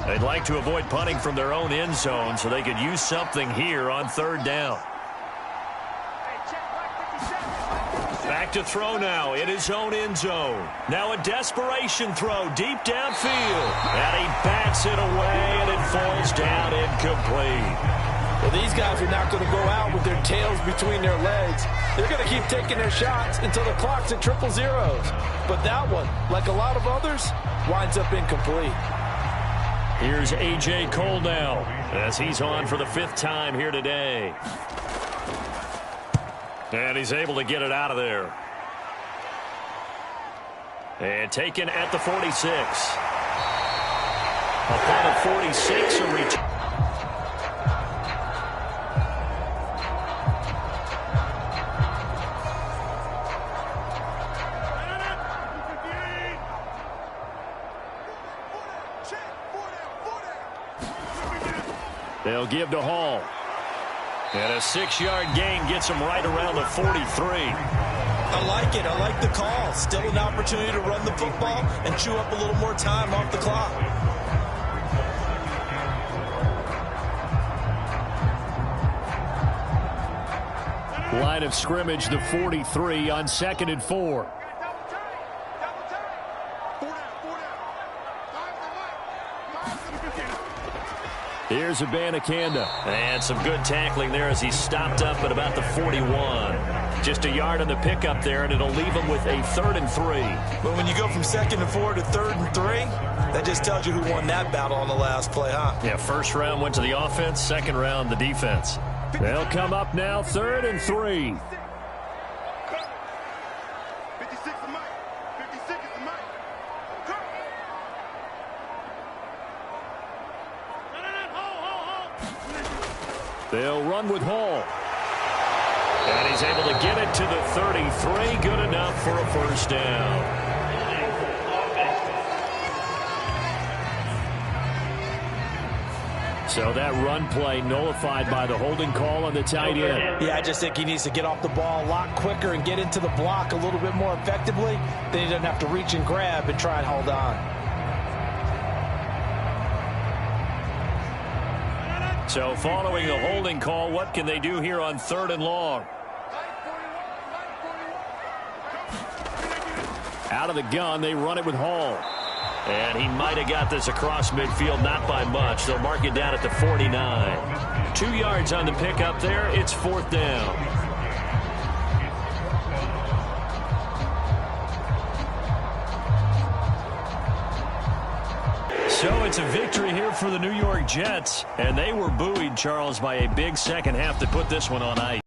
They'd like to avoid punting from their own end zone so they could use something here on 3rd down. Back to throw now in his own end zone. Now a desperation throw deep downfield. And he bats it away, and it falls down incomplete. Well, these guys are not going to go out with their tails between their legs. They're going to keep taking their shots until the clock's at 000. But that one, like a lot of others, winds up incomplete. Here's A.J. Cole now as he's on for the 5th time here today. And he's able to get it out of there. And taken at the 46. Upon a 46, a return. They'll give to Hall. And a 6-yard gain gets him right around the 43. I like it. I like the call. Still an opportunity to run the football and chew up a little more time off the clock. Line of scrimmage, the 43 on 2nd and 4. Here's Abanikanda. And some good tackling there as he stopped up at about the 41. Just a yard on the pickup there, and it'll leave him with a 3rd and 3. But when you go from 2nd and 4 to 3rd and 3, that just tells you who won that battle on the last play, huh? Yeah, 1st round went to the offense, 2nd round the defense. They'll come up now, 3rd and 3. 56 is Mike. 56 is Mike. They'll run with Hall. And he's able to get it to the 33. Good enough for a 1st down. So that run play nullified by the holding call on the tight end. Yeah, I just think he needs to get off the ball a lot quicker and get into the block a little bit more effectively. Then he doesn't have to reach and grab and try and hold on. So following the holding call, what can they do here on 3rd and long? Out of the gun, they run it with Hall. And he might have got this across midfield, not by much. They'll mark it down at the 49. 2 yards on the pickup there. It's 4th down. So it's a victory here for the New York Jets. And they were buoyed, Charles, by a big second half to put this one on ice.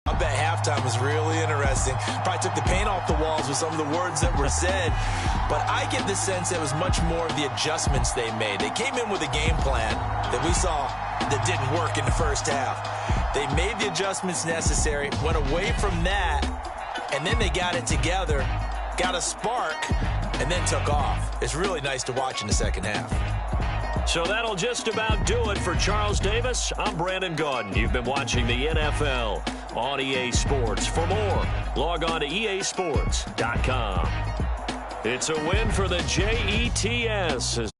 I bet halftime was really interesting. Probably took the paint off the walls with some of the words that were said. But I get the sense it was much more of the adjustments they made. They came in with a game plan that we saw that didn't work in the 1st half. They made the adjustments necessary, went away from that, and then they got it together, got a spark, and then took off. It's really nice to watch in the 2nd half. So that'll just about do it for Charles Davis. I'm Brandon Gaudin. You've been watching the NFL on EA Sports. For more, log on to easports.com. It's a win for the Jets.